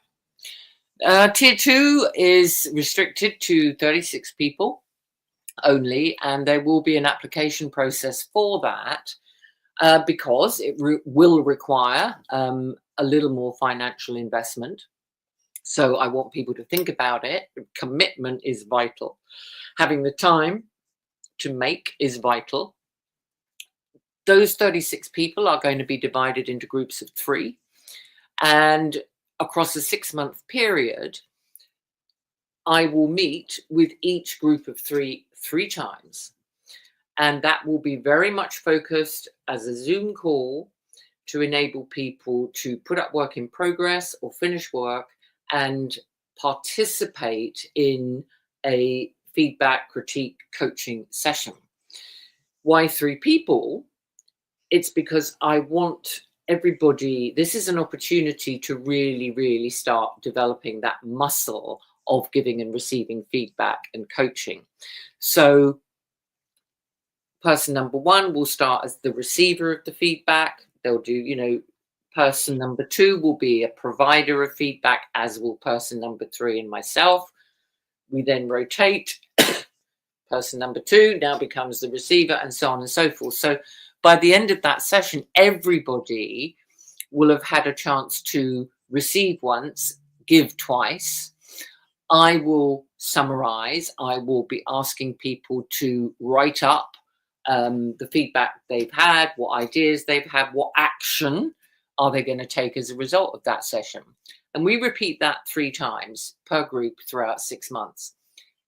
Tier 2 is restricted to 36 people only, and there will be an application process for that because it will require a little more financial investment. So I want people to think about it. Commitment is vital. Having the time to make is vital. Those 36 people are going to be divided into groups of 3. And across a 6-month period, I will meet with each group of 3 times. And that will be very much focused as a Zoom call to enable people to put up work in progress or finish work and participate in a feedback, critique, coaching session. Why 3 people? It's because I want everybody, this is an opportunity to really, really start developing that muscle of giving and receiving feedback and coaching. So person number 1 will start as the receiver of the feedback. They'll do, person number 2 will be a provider of feedback, as will person number 3 and myself. We then rotate. Person number 2 now becomes the receiver, and so on and so forth. So by the end of that session, everybody will have had a chance to receive once, give twice. I will summarize. I will be asking people to write up the feedback they've had, what ideas they've had, what action are they going to take as a result of that session. And we repeat that 3 times per group throughout 6 months.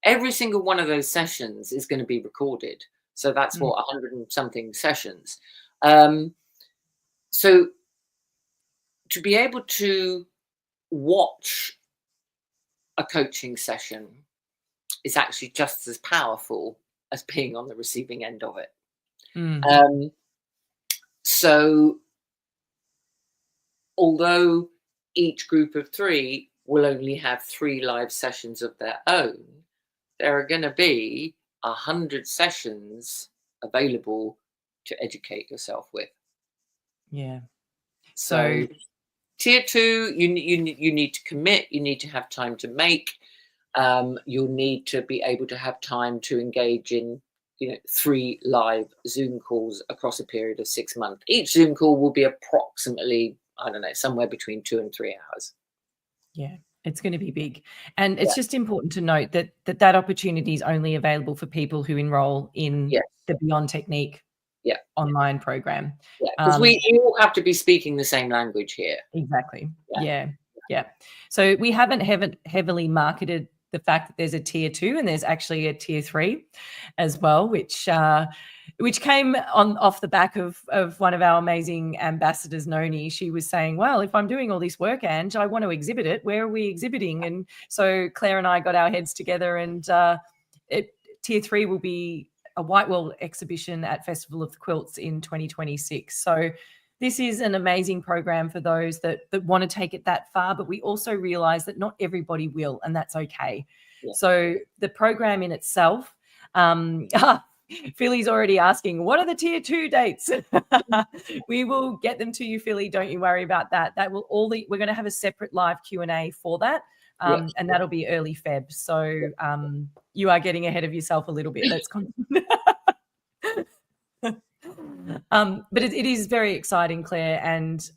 Every single one of those sessions is going to be recorded. So that's what 100 and something sessions. So to be able to watch a coaching session is actually just as powerful as being on the receiving end of it. So although each group of 3 will only have 3 live sessions of their own, there are going to be 100 sessions available to educate yourself with. Yeah. So tier 2, you need to commit. You need to have time to make. You'll need to be able to have time to engage in 3 live Zoom calls across a period of 6 months. Each Zoom call will be approximately, I don't know, somewhere between 2 and 3 hours. Yeah. It's going to be big. And it's just important to note that opportunity is only available for people who enroll in the Beyond Technique online program. Yeah, because we all have to be speaking the same language here. Exactly. Yeah. So we haven't heavily marketed the fact that there's a tier 2 and there's actually a tier 3 as well, which came off the back of one of our amazing ambassadors, Noni. She was saying, well, if I'm doing all this work, Ange, I want to exhibit it. Where are we exhibiting? And so Claire and I got our heads together, and tier 3 will be a white wall exhibition at Festival of the Quilts in 2026. So this is an amazing program for those that want to take it that far, but we also realize that not everybody will, and that's okay. Yeah. So the program in itself, Philly's already asking, what are the tier 2 dates? We will get them to you, Philly. Don't you worry about that. That will we're going to have a separate live Q&A for that. And that'll be early Feb. So you are getting ahead of yourself a little bit. Let's continue. But it is very exciting, Claire. And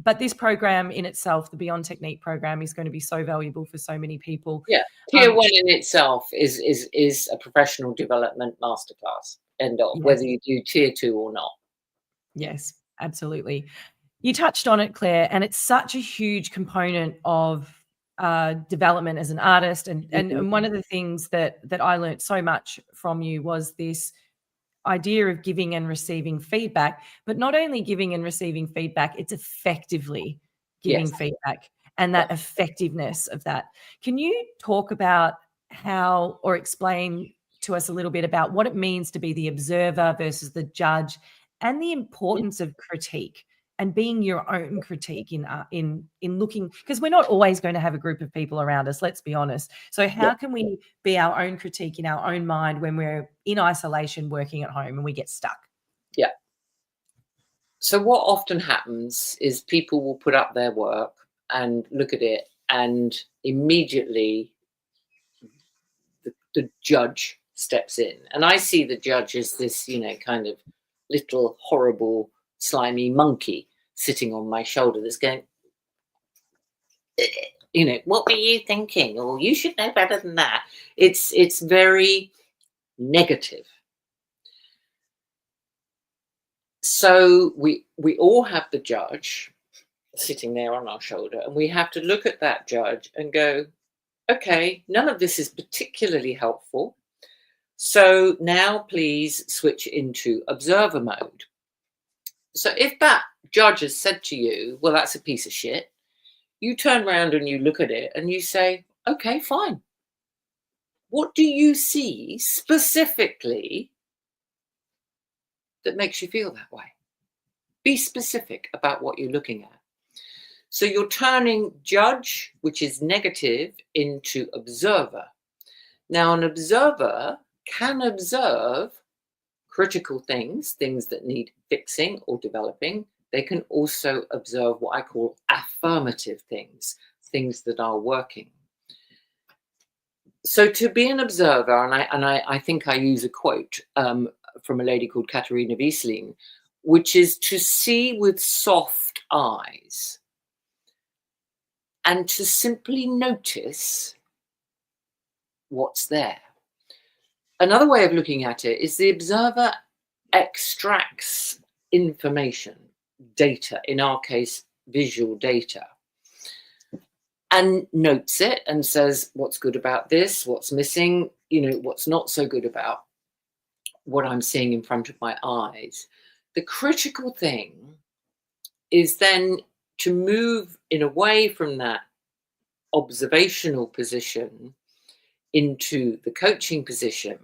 but this program in itself, the Beyond Technique program, is going to be so valuable for so many people. Yeah, tier 1 in itself is a professional development masterclass. End of, whether you do tier 2 or not. Yes, absolutely. You touched on it, Claire, and it's such a huge component of development as an artist. And one of the things that I learned so much from you was this idea of giving and receiving feedback, but not only giving and receiving feedback, it's effectively giving feedback and that effectiveness of that. Can you talk about how, or explain to us a little bit about what it means to be the observer versus the judge, and the importance of critique and being your own critique in looking, because we're not always going to have a group of people around us, let's be honest. So how can we be our own critique in our own mind when we're in isolation working at home and we get stuck? Yeah. So what often happens is people will put up their work and look at it, and immediately the judge steps in. And I see the judge as this, kind of little horrible slimy monkey sitting on my shoulder that's going, what were you thinking? Or you should know better than that. It's very negative. So we all have the judge sitting there on our shoulder, and we have to look at that judge and go, okay, none of this is particularly helpful. So now please switch into observer mode. So if that judge has said to you, well, that's a piece of shit, you turn around and you look at it and you say, okay, fine. What do you see specifically that makes you feel that way? Be specific about what you're looking at. So you're turning judge, which is negative, into observer. Now, an observer can observe critical things that need fixing or developing. They can also observe what I call affirmative things that are working. So to be an observer, and I think I use a quote from a lady called Katharina Wiesling, which is to see with soft eyes and to simply notice what's there. Another way of looking at it is the observer extracts information, data, in our case, visual data, and notes it and says, what's good about this, what's missing, what's not so good about what I'm seeing in front of my eyes. The critical thing is then to move in away from that observational position into the coaching position.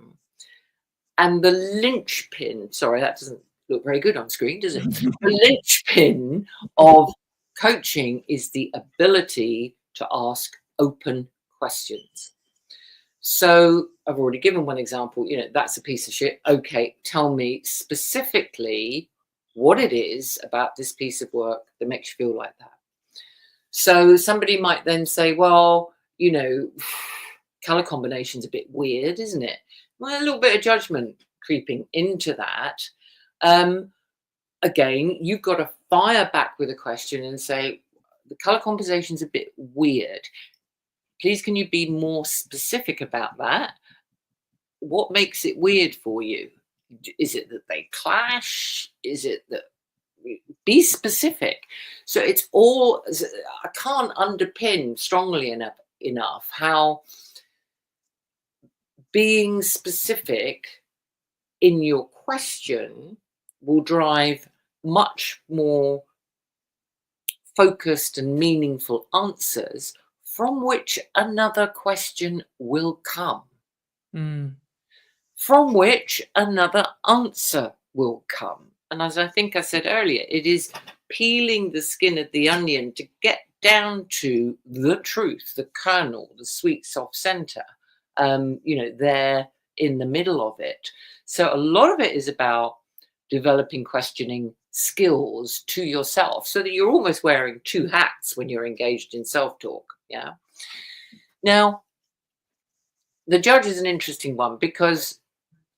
And the linchpin, sorry, that doesn't look very good on screen, does it? The linchpin of coaching is the ability to ask open questions. So I've already given one example, that's a piece of shit. Okay, tell me specifically what it is about this piece of work that makes you feel like that. So somebody might then say, well, color combination's a bit weird, isn't it? Well, a little bit of judgment creeping into that. Again, you've got to fire back with a question and say, the color composition's a bit weird. Please, can you be more specific about that? What makes it weird for you? Is it that they clash? Is it that... Be specific. So it's all... I can't underpin strongly enough how being specific in your question will drive much more focused and meaningful answers from which another question will come. from which another answer will come. And as I think I said earlier, it is peeling the skin of the onion to get down to the truth, the kernel, the sweet, soft center, there in the middle of it. So a lot of it is about developing questioning skills to yourself so that you're almost wearing two hats when you're engaged in self-talk. Yeah. Now, the judge is an interesting one because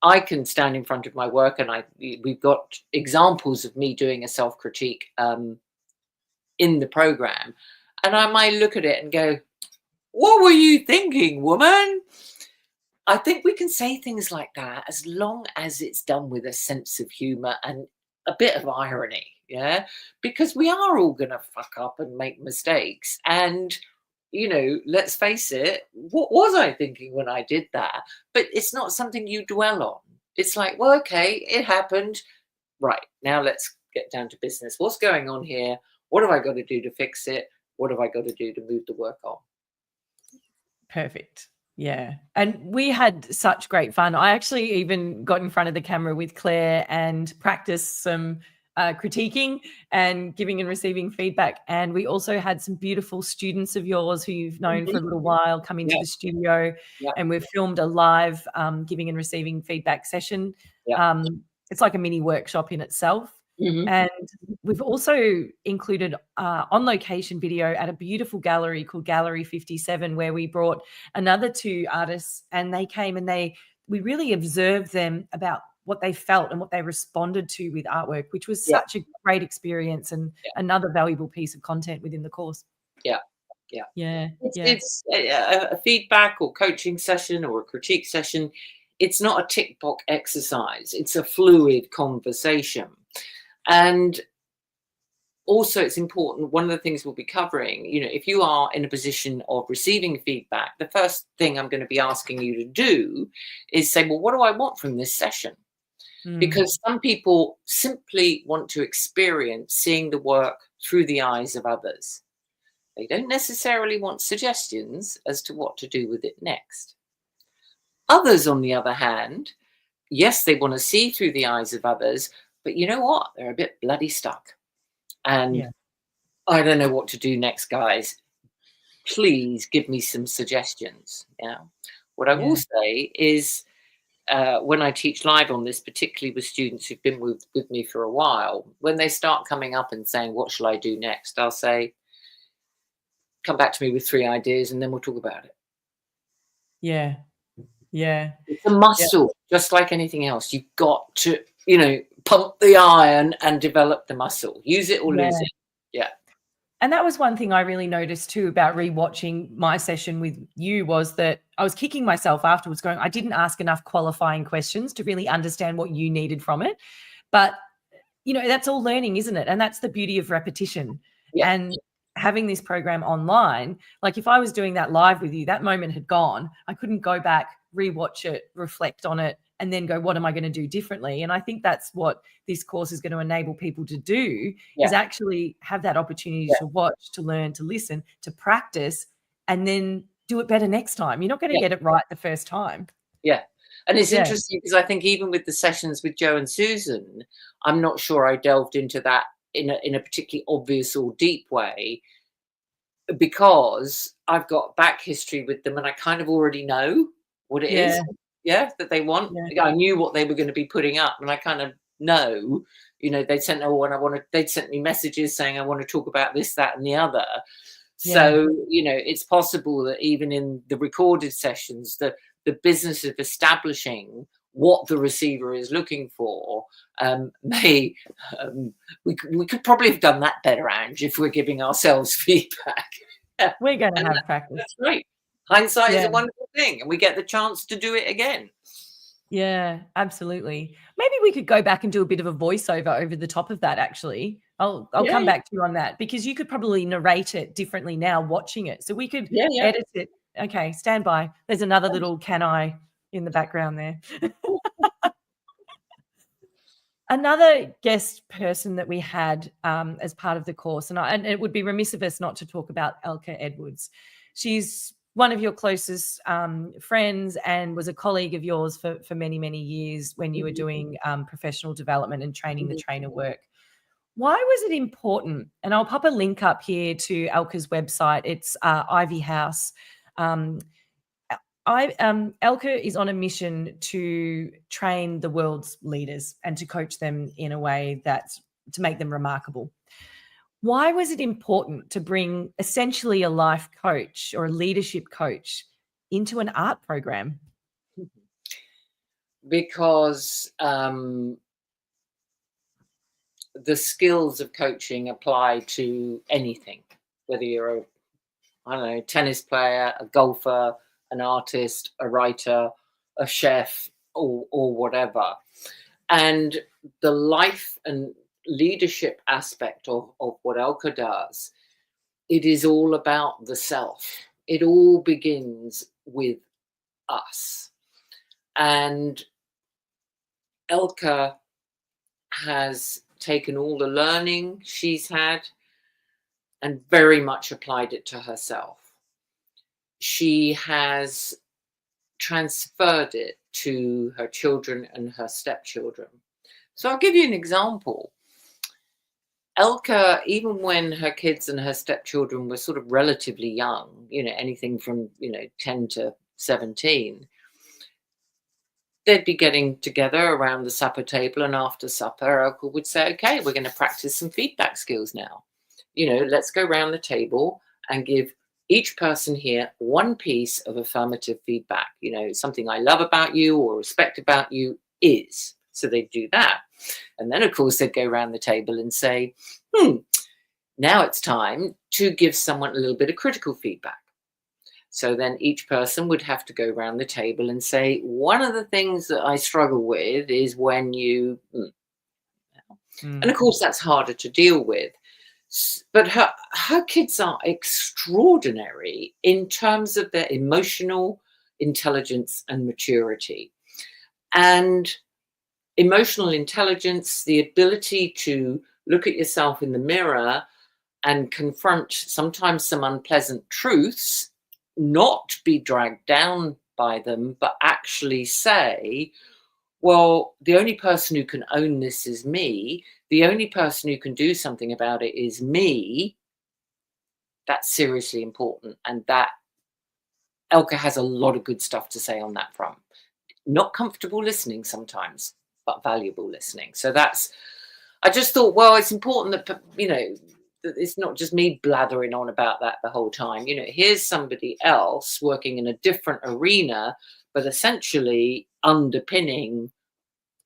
I can stand in front of my work, and we've got examples of me doing a self-critique in the program, and I might look at it and go, "What were you thinking, woman?" I think we can say things like that as long as it's done with a sense of humor and a bit of irony, yeah, because we are all going to fuck up and make mistakes, and let's face it, what was I thinking when I did that? But it's not something you dwell on. It's like, well, okay, it happened. Right, now let's get down to business. What's going on here? What have I got to do to fix it? What have I got to do to move the work on? Perfect. Yeah. And we had such great fun. I actually even got in front of the camera with Claire and practiced some critiquing and giving and receiving feedback. And we also had some beautiful students of yours who you've known for a little while come into the studio, and we've filmed a live giving and receiving feedback session. It's like a mini workshop in itself. And we've also included on location video at a beautiful gallery called Gallery 57, where we brought another two artists, and they came and we really observed them about what they felt and what they responded to with artwork, which was such a great experience and another valuable piece of content within the course. It's a feedback or coaching session or a critique session. It's not a tick box exercise. It's a fluid conversation. And also it's important, one of the things we'll be covering, if you are in a position of receiving feedback, the first thing I'm going to be asking you to do is say, well, what do I want from this session? Because some people simply want to experience seeing the work through the eyes of others. They don't necessarily want suggestions as to what to do with it next. Others, on the other hand, yes, they want to see through the eyes of others, but you know what? They're a bit bloody stuck. And I don't know what to do next, guys. Please give me some suggestions. What I will say is, when I teach live on this, particularly with students who've been with me for a while, when they start coming up and saying, what shall I do next? I'll say, come back to me with 3 ideas and then we'll talk about it. It's a muscle, just like anything else. You've got to, pump the iron and develop the muscle. Use it or lose it. And that was one thing I really noticed too about rewatching my session with you, was that I was kicking myself afterwards going, I didn't ask enough qualifying questions to really understand what you needed from it. But, that's all learning, isn't it? And that's the beauty of repetition. And having this program online, like if I was doing that live with you, that moment had gone. I couldn't go back, rewatch it, reflect on it, and then go, what am I going to do differently? And I think that's what this course is going to enable people to do, is actually have that opportunity to watch, to learn, to listen, to practice, and then do it better next time. You're not going to get it right the first time. And it's interesting because I think even with the sessions with Joe and Susan, I'm not sure I delved into that in a particularly obvious or deep way, because I've got back history with them and I kind of already know what it is that they want. I knew what they were going to be putting up, and I kind of know, they'd sent me messages saying I want to talk about this, that and the other. So it's possible that even in the recorded sessions, the business of establishing what the receiver is looking for we could probably have done that better, Ange, if we're giving ourselves feedback. We're going to have practice. That's right. Hindsight is a wonderful thing, and we get the chance to do it again. Yeah, absolutely. Maybe we could go back and do a bit of a voiceover over the top of that, actually. I'll come back to you on that, because you could probably narrate it differently now watching it. So we could edit it. Okay, stand by. There's another little can I in the background there. Another guest person that we had as part of the course, and it would be remiss of us not to talk about Elka Edwards. She's one of your closest friends and was a colleague of yours for many, many years when you were doing professional development and training the trainer work. Why was it important? And I'll pop a link up here to Elka's website. It's Ivy House. Elka is on a mission to train the world's leaders and to coach them in a way that's to make them remarkable. Why was it important to bring essentially a life coach or a leadership coach into an art program? Because the skills of coaching apply to anything, whether you're a tennis player, a golfer, an artist, a writer, a chef, or whatever. And the life and leadership aspect of what Elka does, it is all about the self. It all begins with us. And Elka has taken all the learning she's had and very much applied it to herself. She has transferred it to her children and her stepchildren. So I'll give you an example. Elka, even when her kids and her stepchildren were sort of relatively young, anything from, 10 to 17, they'd be getting together around the supper table, and after supper, Elka would say, okay, we're going to practice some feedback skills now. Let's go around the table and give each person here one piece of affirmative feedback. Something I love about you or respect about you is. So they'd do that. And then, of course, they'd go around the table and say, now it's time to give someone a little bit of critical feedback. So then each person would have to go around the table and say, one of the things that I struggle with is when you... And of course, that's harder to deal with. But her kids are extraordinary in terms of their emotional intelligence and maturity. And emotional intelligence, the ability to look at yourself in the mirror and confront sometimes some unpleasant truths, not be dragged down by them, but actually say, well, the only person who can own this is me. The only person who can do something about it is me. That's seriously important. And that Elka has a lot of good stuff to say on that front. Not comfortable listening sometimes, but valuable listening. So I just thought, well, it's important that, that it's not just me blathering on about that the whole time. Here's somebody else working in a different arena, but essentially underpinning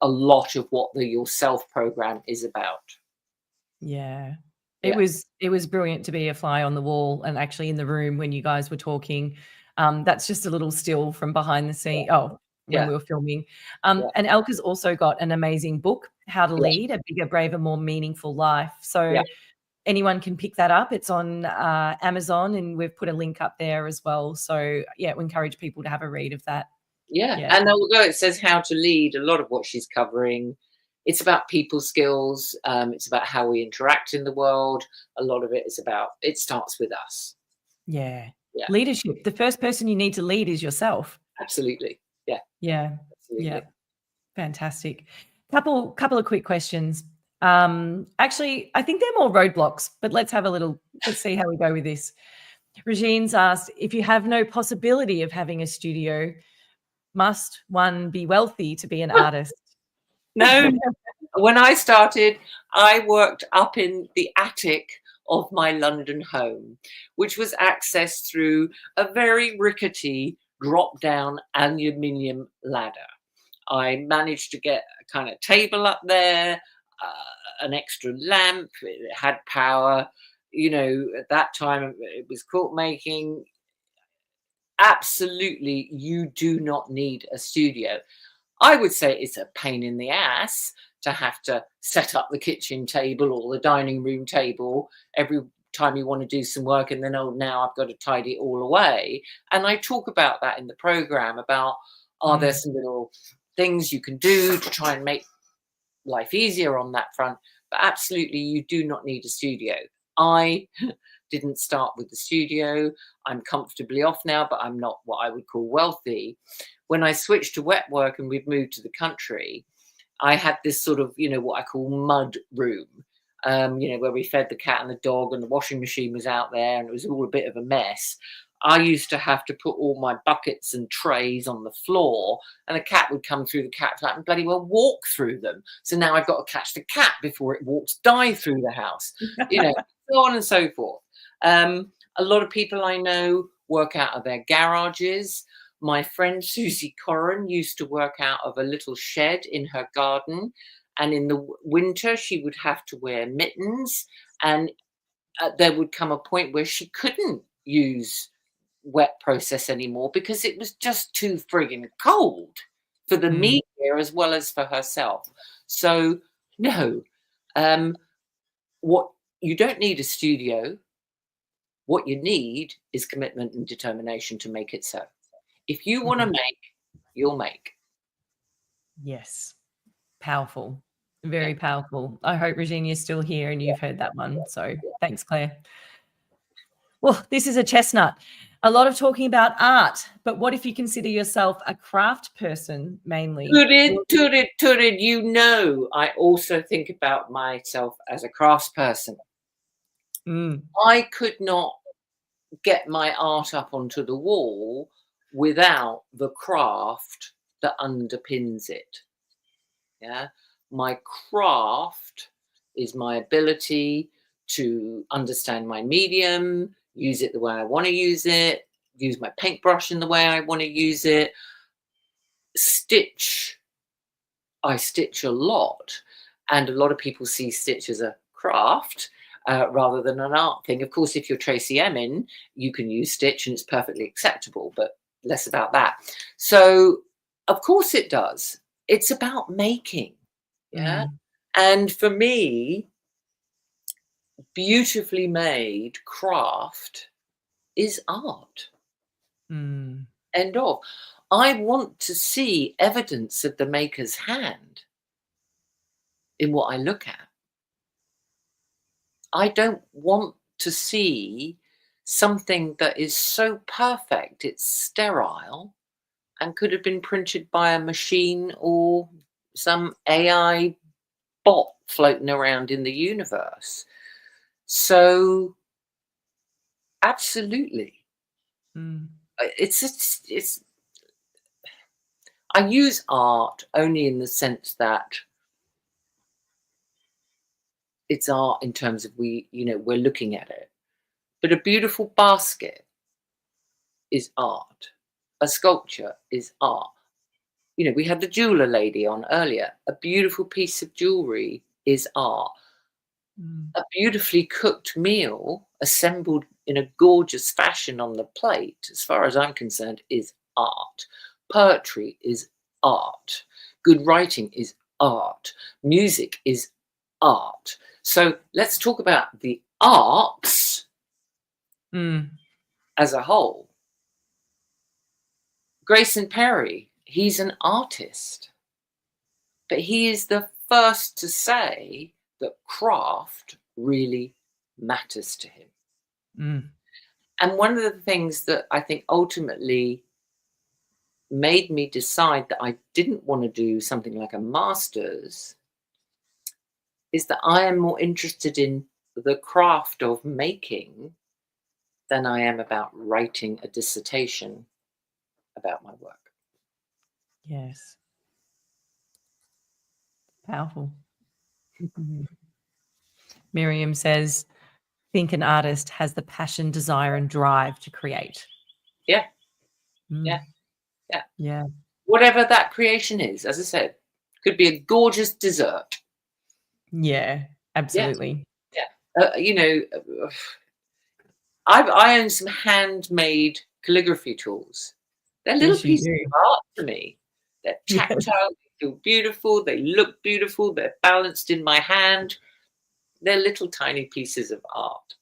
a lot of what the Yourself program is about. Yeah. It was brilliant to be a fly on the wall and actually in the room when you guys were talking. That's just a little still from behind the scene. When we were filming. And Elka's also got an amazing book, How to Lead a Bigger, Braver, More Meaningful Life. So anyone can pick that up. It's on Amazon, and we've put a link up there as well. So we encourage people to have a read of that. And although it says how to lead, a lot of what she's covering, it's about people skills. It's about how we interact in the world. A lot of it is about, it starts with us. Leadership. The first person you need to lead is yourself. Absolutely. Absolutely. Fantastic. Couple of quick questions. Actually, I think they're more roadblocks, but let's see how we go with this. Regine's asked, if you have no possibility of having a studio, must one be wealthy to be an artist? No. When I started, I worked up in the attic of my London home, which was accessed through a very rickety drop-down aluminium ladder. I managed to get a kind of table up there, an extra lamp. It had power. At that time, it was quilt making. Absolutely, you do not need a studio. I would say it's a pain in the ass to have to set up the kitchen table or the dining room table every time you want to do some work, and then, now I've got to tidy it all away. And I talk about that in the program about, are there some little things you can do to try and make life easier on that front? But absolutely, you do not need a studio. I didn't start with the studio. I'm comfortably off now, but I'm not what I would call wealthy. When I switched to wet work and we've moved to the country, I had this sort of, what I call mud room, where we fed the cat and the dog and the washing machine was out there and it was all a bit of a mess. I used to have to put all my buckets and trays on the floor, and the cat would come through the cat flap and bloody well walk through them. So now I've got to catch the cat before it walks, dive through the house, so on and so forth. A lot of people I know work out of their garages. My friend Susie Corrin used to work out of a little shed in her garden. And in the winter, she would have to wear mittens. And there would come a point where she couldn't use wet process anymore because it was just too frigging cold for the media as well as for herself. So, no, what you don't need a studio. What you need is commitment and determination to make it so. If you want to make, you'll make. Yes. Powerful. Very powerful. I hope Regina's still here and you've heard that one. So thanks, Claire. Well, this is a chestnut. A lot of talking about art, but what if you consider yourself a craft person mainly? I also think about myself as a crafts person. I could not get my art up onto the wall without the craft that underpins it. Yeah. My craft is my ability to understand my medium, use it the way I want to use it, use my paintbrush in the way I want to use it. I stitch a lot, and a lot of people see stitch as a craft rather than an art thing. Of course, if you're Tracy Emin, you can use stitch and it's perfectly acceptable, but less about that. So, of course it does. It's about making. Yeah. And for me, beautifully made craft is art. End of. I want to see evidence of the maker's hand in what I look at. I don't want to see something that is so perfect it's sterile and could have been printed by a machine or some AI bot floating around in the universe. So absolutely. It's I use art only in the sense that it's art in terms of we're looking at it. But a beautiful basket is art. A sculpture is art. We had the jeweler lady on earlier. A beautiful piece of jewelry is art. A beautifully cooked meal assembled in a gorgeous fashion on the plate, as far as I'm concerned, is art. Poetry is art. Good writing is art. Music is art. So let's talk about the arts as a whole. Grayson Perry, he's an artist, but he is the first to say that craft really matters to him. And one of the things that I think ultimately made me decide that I didn't want to do something like a master's is that I am more interested in the craft of making than I am about writing a dissertation about my work. Yes. Powerful. Miriam says, think an artist has the passion, desire, and drive to create. Yeah. Whatever that creation is, as I said, could be a gorgeous dessert. Yeah, absolutely. I own some handmade calligraphy tools. They're little pieces of art to me. They're tactile, they feel beautiful, they look beautiful, they're balanced in my hand. They're little tiny pieces of art.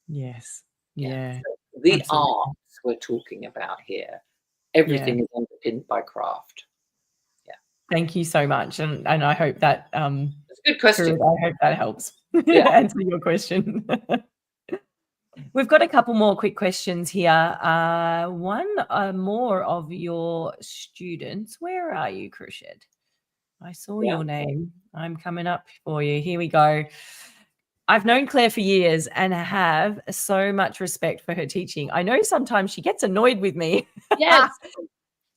Yes. Yeah. So the arts we're talking about here, everything is underpinned by craft. Thank you so much. And I hope that that's a good question. I hope that helps answer your question. We've got a couple more quick questions here. One more of your students. Where are you, Krushed? I saw your name. I'm coming up for you. Here we go. I've known Claire for years and have so much respect for her teaching. I know sometimes she gets annoyed with me. Yes.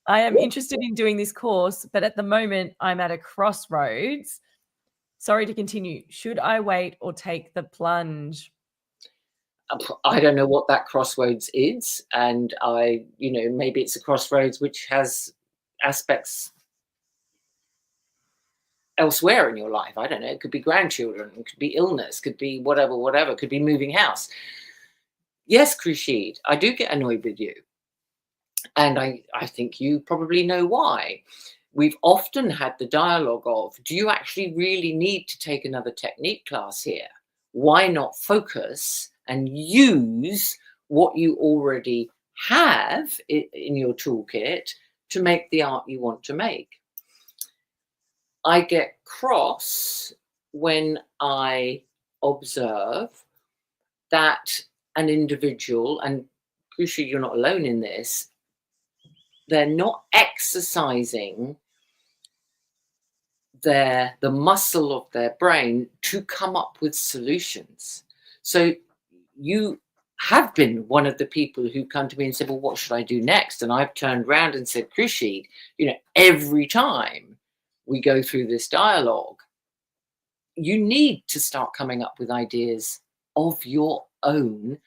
I am interested in doing this course, but at the moment I'm at a crossroads. Sorry to continue. Should I wait or take the plunge? I don't know what that crossroads is. And maybe it's a crossroads which has aspects elsewhere in your life. I don't know. It could be grandchildren, it could be illness, could be whatever, could be moving house. Yes, Krushid, I do get annoyed with you. And I think you probably know why. We've often had the dialogue of, do you actually really need to take another technique class here? Why not focus and use what you already have in your toolkit to make the art you want to make? I get cross when I observe that an individual, and crucially, you're not alone in this, they're not exercising the muscle of their brain to come up with solutions. So you have been one of the people who come to me and said, well, what should I do next? And I've turned around and said, Krushid, every time we go through this dialogue, you need to start coming up with ideas of your own.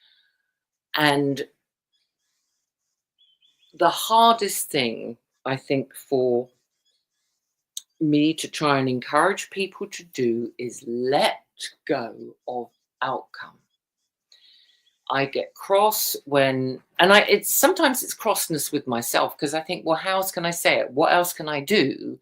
And the hardest thing, I think, for me to try and encourage people to do is let go of outcome. I get cross when, and sometimes it's crossness with myself, because I think, well, how else can I say it? What else can I do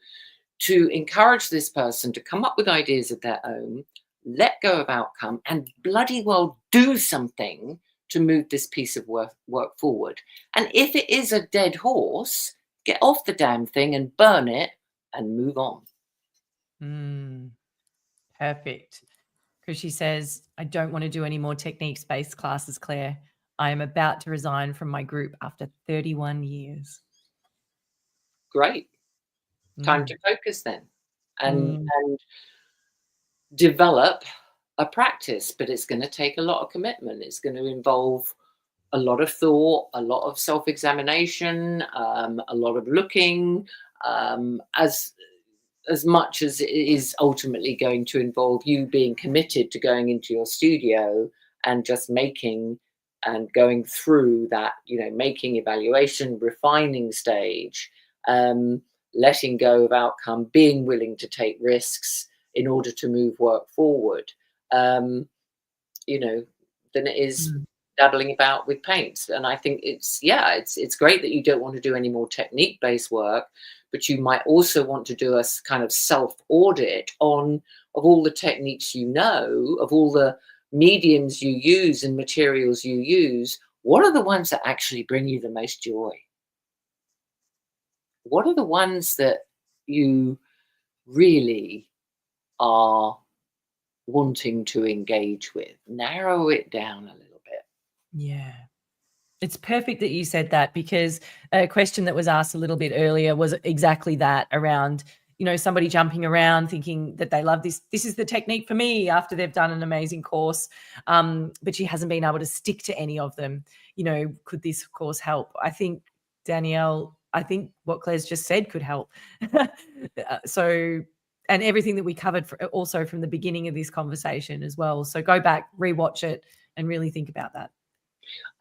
to encourage this person to come up with ideas of their own, let go of outcome, and bloody well do something to move this piece of work forward. And if it is a dead horse, get off the damn thing and burn it and move on. Perfect. Because she says, I don't want to do any more techniques-based classes, Claire. I am about to resign from my group after 31 years. Great. Time to focus then and develop a practice, but it's going to take a lot of commitment. It's going to involve a lot of thought, a lot of self-examination, a lot of looking, as much as it is ultimately going to involve you being committed to going into your studio and just making and going through that, making, evaluation, refining stage, letting go of outcome, being willing to take risks in order to move work forward, than it is dabbling about with paints. And I think it's great that you don't want to do any more technique-based work, but you might also want to do a kind of self-audit of all the techniques of all the mediums you use and materials you use. What are the ones that actually bring you the most joy? What are the ones that you really are wanting to engage with? Narrow it down a little bit. Yeah. It's perfect that you said that, because a question that was asked a little bit earlier was exactly that, around, somebody jumping around thinking that they love this. This is the technique for me after they've done an amazing course, but she hasn't been able to stick to any of them. Could this course help? I think, Danielle, what Claire's just said could help. And everything that we covered also from the beginning of this conversation as well. So go back, rewatch it, and really think about that.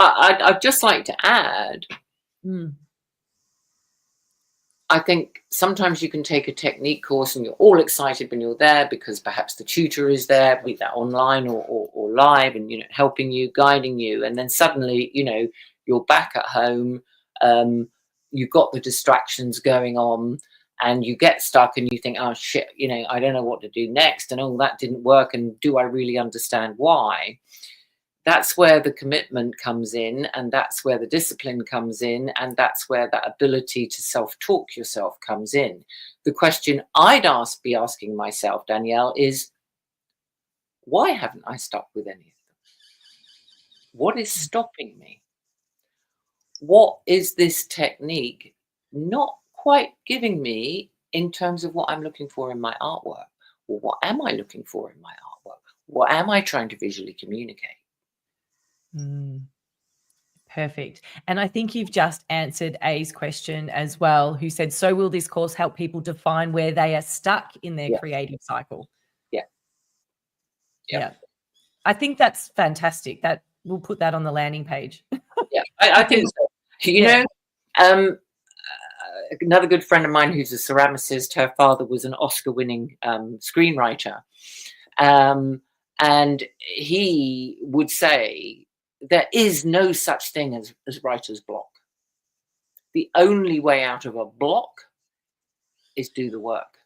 I'd just like to add, I think sometimes you can take a technique course and you're all excited when you're there because perhaps the tutor is there, be that online or live, and helping you, guiding you, and then suddenly you're back at home, you've got the distractions going on, and you get stuck and you think, oh shit, I don't know what to do next, and that didn't work, and do I really understand why? That's where the commitment comes in, and that's where the discipline comes in, and that's where that ability to self-talk yourself comes in. The question I'd be asking myself, Danielle, is why haven't I stuck with any of them? What is stopping me? What is this technique not quite giving me in terms of what I'm looking for in my artwork? Or what am I looking for in my artwork? What am I trying to visually communicate? Mm. Perfect. And I think you've just answered A's question as well, who said, so will this course help people define where they are stuck in their Yeah. creative cycle? Yeah. Yeah. I think that's fantastic. That we'll put that on the landing page. Yeah, I think so. You know, another good friend of mine who's a ceramicist, her father was an Oscar-winning screenwriter. And he would say, there is no such thing as writer's block. The only way out of a block is do the work.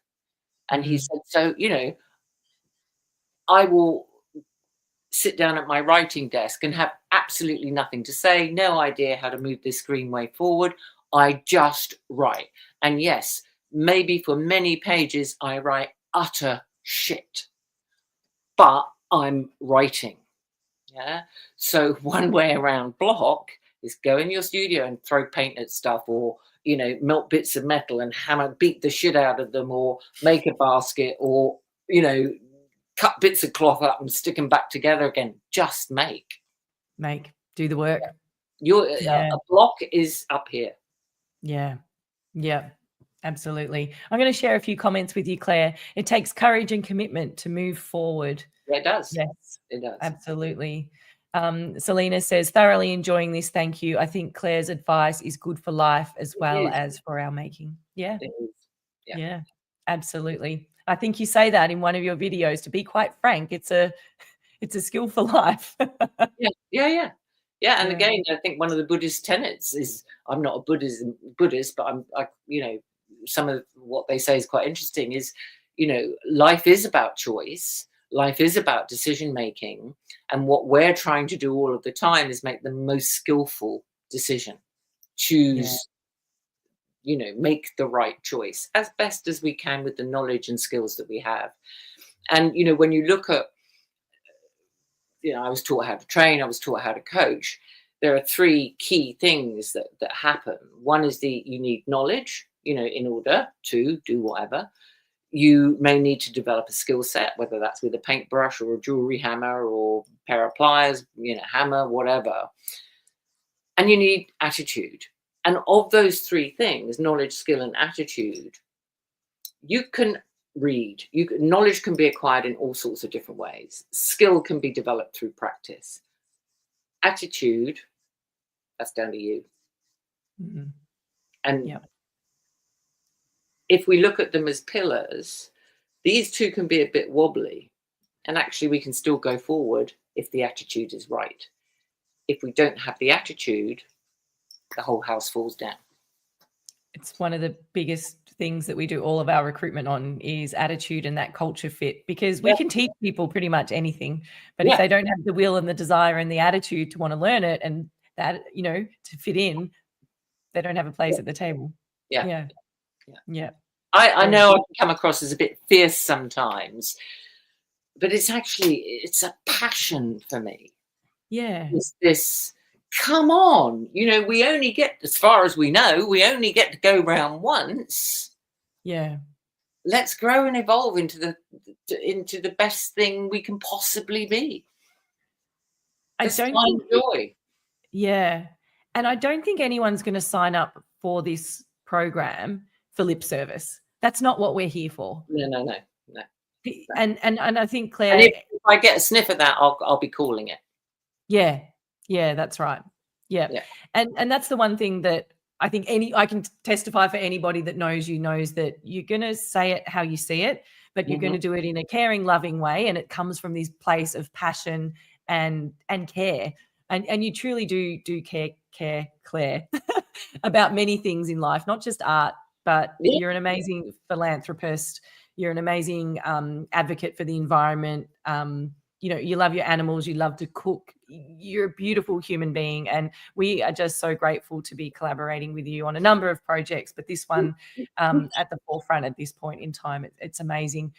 And he said, so, you know, I will sit down at my writing desk and have absolutely nothing to say, no idea how to move this screenway forward. I just write. And yes, maybe for many pages, I write utter shit, but I'm writing. Yeah. So one way around block is go in your studio and throw paint at stuff, or, you know, melt bits of metal and beat the shit out of them, or make a basket, or, you know, cut bits of cloth up and stick them back together again. Just make. Do the work. A block is up here. Yeah. Absolutely. I'm going to share a few comments with you, Claire. It takes courage and commitment to move forward. Yeah, it does. Yes, it does. Absolutely. Selena says, thoroughly enjoying this. Thank you. I think Claire's advice is good for life as well as for our making. Yeah. It is. Yeah, absolutely. I think you say that in one of your videos. To be quite frank, it's a skill for life. Yeah. And again, I think one of the Buddhist tenets is, I'm not a Buddhist, but you know, some of what they say is quite interesting, is, you know, life is about choice. Life is about decision making. And what we're trying to do all of the time is make the most skillful decision. Choose, you know, make the right choice as best as we can with the knowledge and skills that we have. And, you know, when you look at, you know, I was taught how to train, I was taught how to coach. There are three key things that happen. One is you need knowledge, you know, in order to do whatever. You may need to develop a skill set, whether that's with a paintbrush or a jewelry hammer or a pair of pliers, you know, hammer, whatever. And you need attitude. And of those three things, knowledge, skill, and attitude, you can read. Knowledge can be acquired in all sorts of different ways. Skill can be developed through practice. Attitude, that's down to you. Mm-hmm. And if we look at them as pillars, these two can be a bit wobbly. And actually, we can still go forward if the attitude is right. If we don't have the attitude, the whole house falls down. It's one of the biggest things that we do all of our recruitment on is attitude and that culture fit, because we can teach people pretty much anything, but if they don't have the will and the desire and the attitude to want to learn it and that, you know, to fit in, they don't have a place at the table. Yeah. I know I can come across as a bit fierce sometimes, but it's a passion for me. It's this, come on, you know, we only get, as far as we know, we only get to go round once. Let's grow and evolve into the best thing we can possibly be. Let's find joy. And I don't think anyone's going to sign up for this program for lip service. That's not what we're here for. No. And I think, Claire, and if I get a sniff of that, I'll be calling it. Yeah, that's right. Yeah. And that's the one thing that I think I can testify for anybody that knows you knows that you're going to say it how you see it, but you're going to do it in a caring, loving way. And it comes from this place of passion and care. And you truly do care, Claire, about many things in life, not just art, but you're an amazing philanthropist. You're an amazing advocate for the environment. You know, you love your animals, you love to cook, you're a beautiful human being. And we are just so grateful to be collaborating with you on a number of projects, but this one at the forefront at this point in time, it's amazing.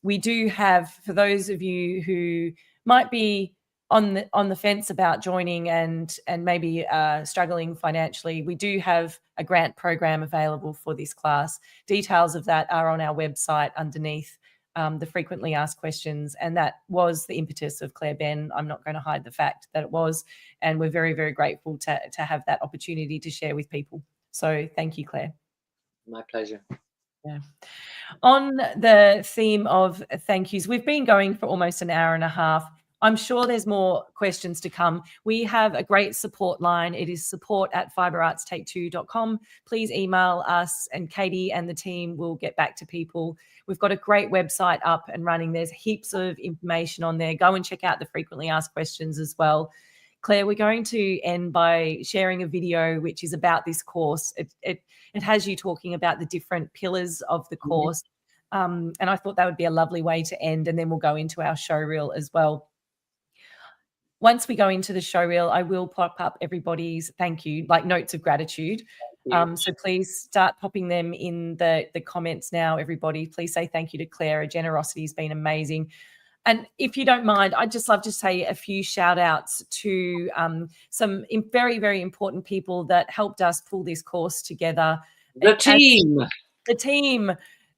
We do have, for those of you who might be on the fence about joining and maybe struggling financially, we do have a grant program available for this class. Details of that are on our website underneath the frequently asked questions, and that was the impetus of Claire Benn. I'm not going to hide the fact that it was, and we're very, very grateful to have that opportunity to share with people. So thank you, Claire. My pleasure. Yeah. On the theme of thank yous, we've been going for almost an hour and a half. I'm sure there's more questions to come. We have a great support line. It is support@fiberartstake2.com. Please email us, and Katie and the team will get back to people. We've got a great website up and running. There's heaps of information on there. Go and check out the frequently asked questions as well. Claire, we're going to end by sharing a video which is about this course. It has you talking about the different pillars of the course. And I thought that would be a lovely way to end, and then we'll go into our show reel as well. Once we go into the show reel, I will pop up everybody's thank you, like notes of gratitude. So please start popping them in the comments now, everybody. Please say thank you to Claire. Her generosity has been amazing. And if you don't mind, I'd just love to say a few shout outs to some very, very important people that helped us pull this course together. The team. The team.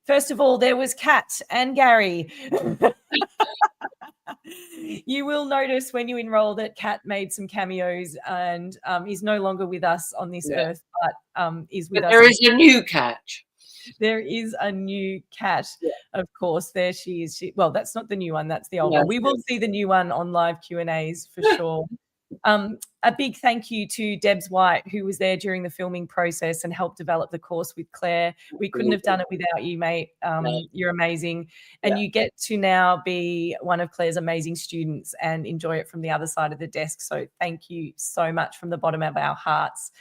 First of all, there was Kat and Gary. You will notice when you enroll that Kat made some cameos and is no longer with us on this earth, but is with us. There is a new Kat. There is a new Kat, of course. There she is. Well, that's not the new one. That's the old one. We will see the new one on live Q&As for sure. A big thank you to Debs White, who was there during the filming process and helped develop the course with Claire. We couldn't have done it without you, mate. You're amazing. And you get to now be one of Claire's amazing students and enjoy it from the other side of the desk. So thank you so much from the bottom of our hearts.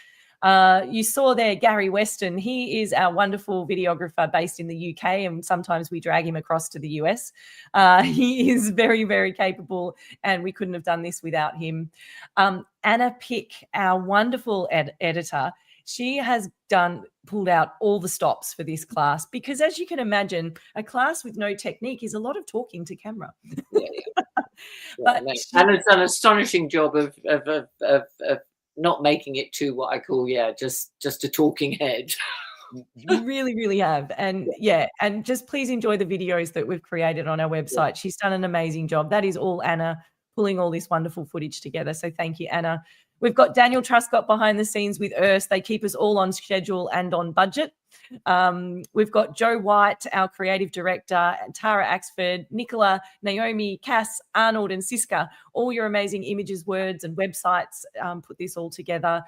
You saw there Gary Weston. He is our wonderful videographer based in the UK, and sometimes we drag him across to the US. He is very, very capable, and we couldn't have done this without him. Anna Pick, our wonderful editor, she has pulled out all the stops for this class because, as you can imagine, a class with no technique is a lot of talking to camera. But Anna's done an astonishing job of not making it too what I call just a talking head. You really, really have. And and just please enjoy the videos that we've created on our website. She's done an amazing job. That is all Anna pulling all this wonderful footage together. So thank you, Anna. We've got Daniel Truscott behind the scenes with Earth. They keep us all on schedule and on budget. We've got Joe White, our creative director, Tara Axford, Nicola, Naomi, Cass, Arnold, and Siska. All your amazing images, words, and websites put this all together.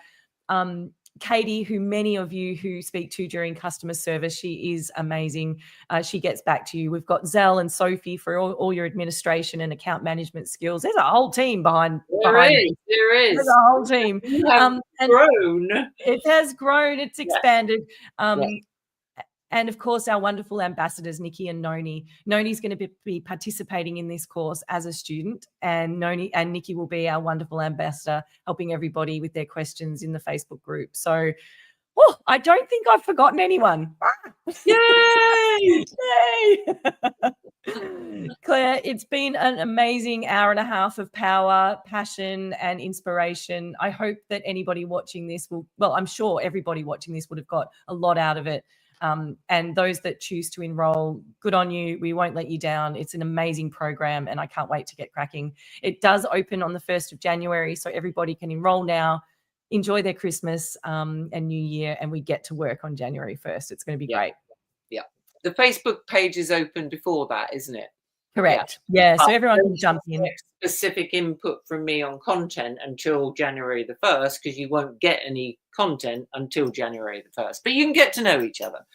Katie, who many of you who speak to during customer service, she is amazing. She gets back to you. We've got Zell and Sophie for all your administration and account management skills. There's a whole team behind. There is. There's a whole team. Grown. It has grown. It's expanded. And of course, our wonderful ambassadors, Nikki and Noni. Noni's going to be participating in this course as a student, and Nikki will be our wonderful ambassador, helping everybody with their questions in the Facebook group. So, I don't think I've forgotten anyone. Yay! Yay! Claire, it's been an amazing hour and a half of power, passion, and inspiration. I hope that anybody watching this I'm sure everybody watching this would have got a lot out of it. And those that choose to enroll, good on you. We won't let you down. It's an amazing program, and I can't wait to get cracking. It does open on the 1st of January, so everybody can enroll now, enjoy their Christmas and New Year, and we get to work on January 1st. It's going to be great. Yeah. The Facebook page is open before that, isn't it? Correct. Yeah, so everyone can jump in. Specific input from me on content until January the 1st, because you won't get any content until January the 1st. But you can get to know each other.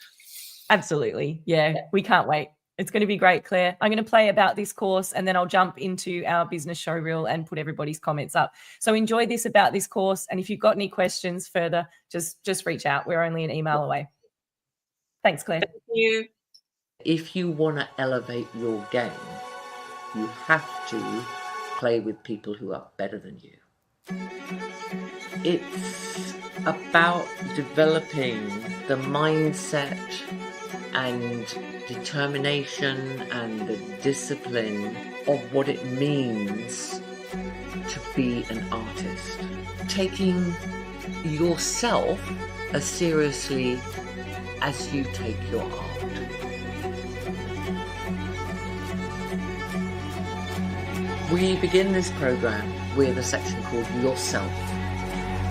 Absolutely. Yeah, we can't wait. It's going to be great, Claire. I'm going to play about this course, and then I'll jump into our business show reel and put everybody's comments up. So enjoy this about this course. And if you've got any questions further, just reach out. We're only an email away. Thanks, Claire. Thank you. If you want to elevate your game, you have to play with people who are better than you. It's about developing the mindset and determination and the discipline of what it means to be an artist, taking yourself as seriously as you take your art. We begin this program with a section called Yourself,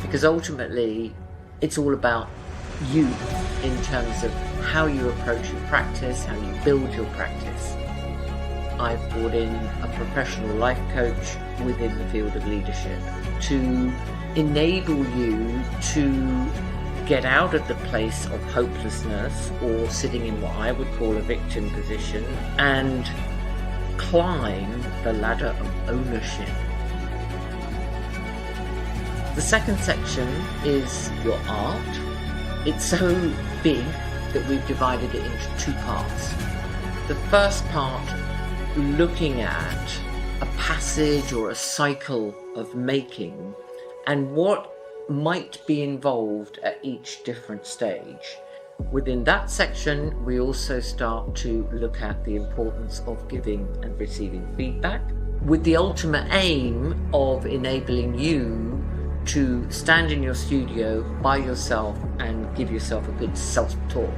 because ultimately it's all about you in terms of how you approach your practice, how you build your practice. I've brought in a professional life coach within the field of leadership to enable you to get out of the place of hopelessness or sitting in what I would call a victim position and climb the ladder of ownership. The second section is your art. It's so big that we've divided it into two parts. The first part, looking at a passage or a cycle of making and what might be involved at each different stage. Within that section, we also start to look at the importance of giving and receiving feedback, with the ultimate aim of enabling you to stand in your studio by yourself and give yourself a good self-talk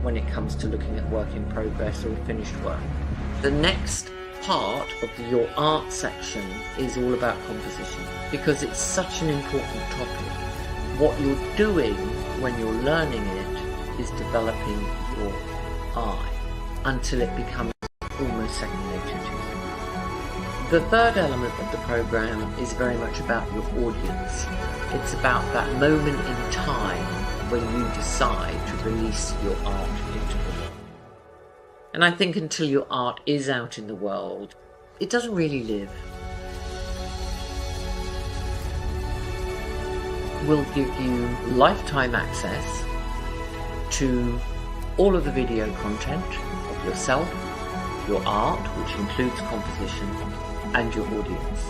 when it comes to looking at work in progress or finished work. The next part of your art section is all about composition, because it's such an important topic. What you're doing when you're learning it is developing your eye until it becomes almost second nature to you. The third element of the program is very much about your audience. It's about that moment in time when you decide to release your art into the world. And I think until your art is out in the world, it doesn't really live. We'll give you lifetime access to all of the video content of yourself, your art, which includes composition, and your audience.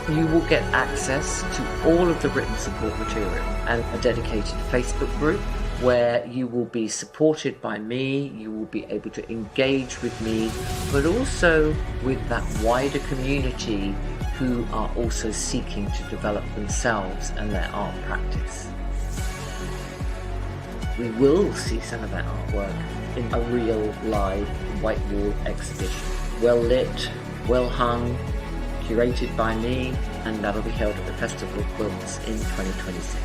You will get access to all of the written support material and a dedicated Facebook group where you will be supported by me, you will be able to engage with me, but also with that wider community who are also seeking to develop themselves and their art practice. We will see some of that artwork in a real live white wall exhibition, well lit, well hung, curated by me, and that'll be held at the Festival of Quilts in 2026.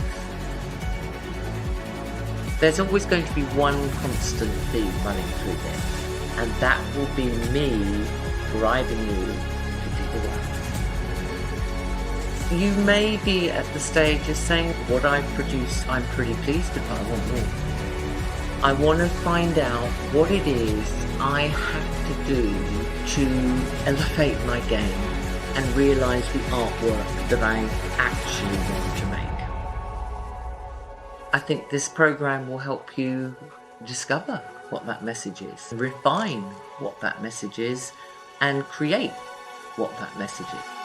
There's always going to be one constant theme running through this, and that will be me driving you to do the work. You may be at the stage of saying, what I've produced, I'm pretty pleased with, I want more. I want to find out what it is I have to do to elevate my game and realise the artwork that I actually want to make. I think this program will help you discover what that message is, refine what that message is, and create what that message is.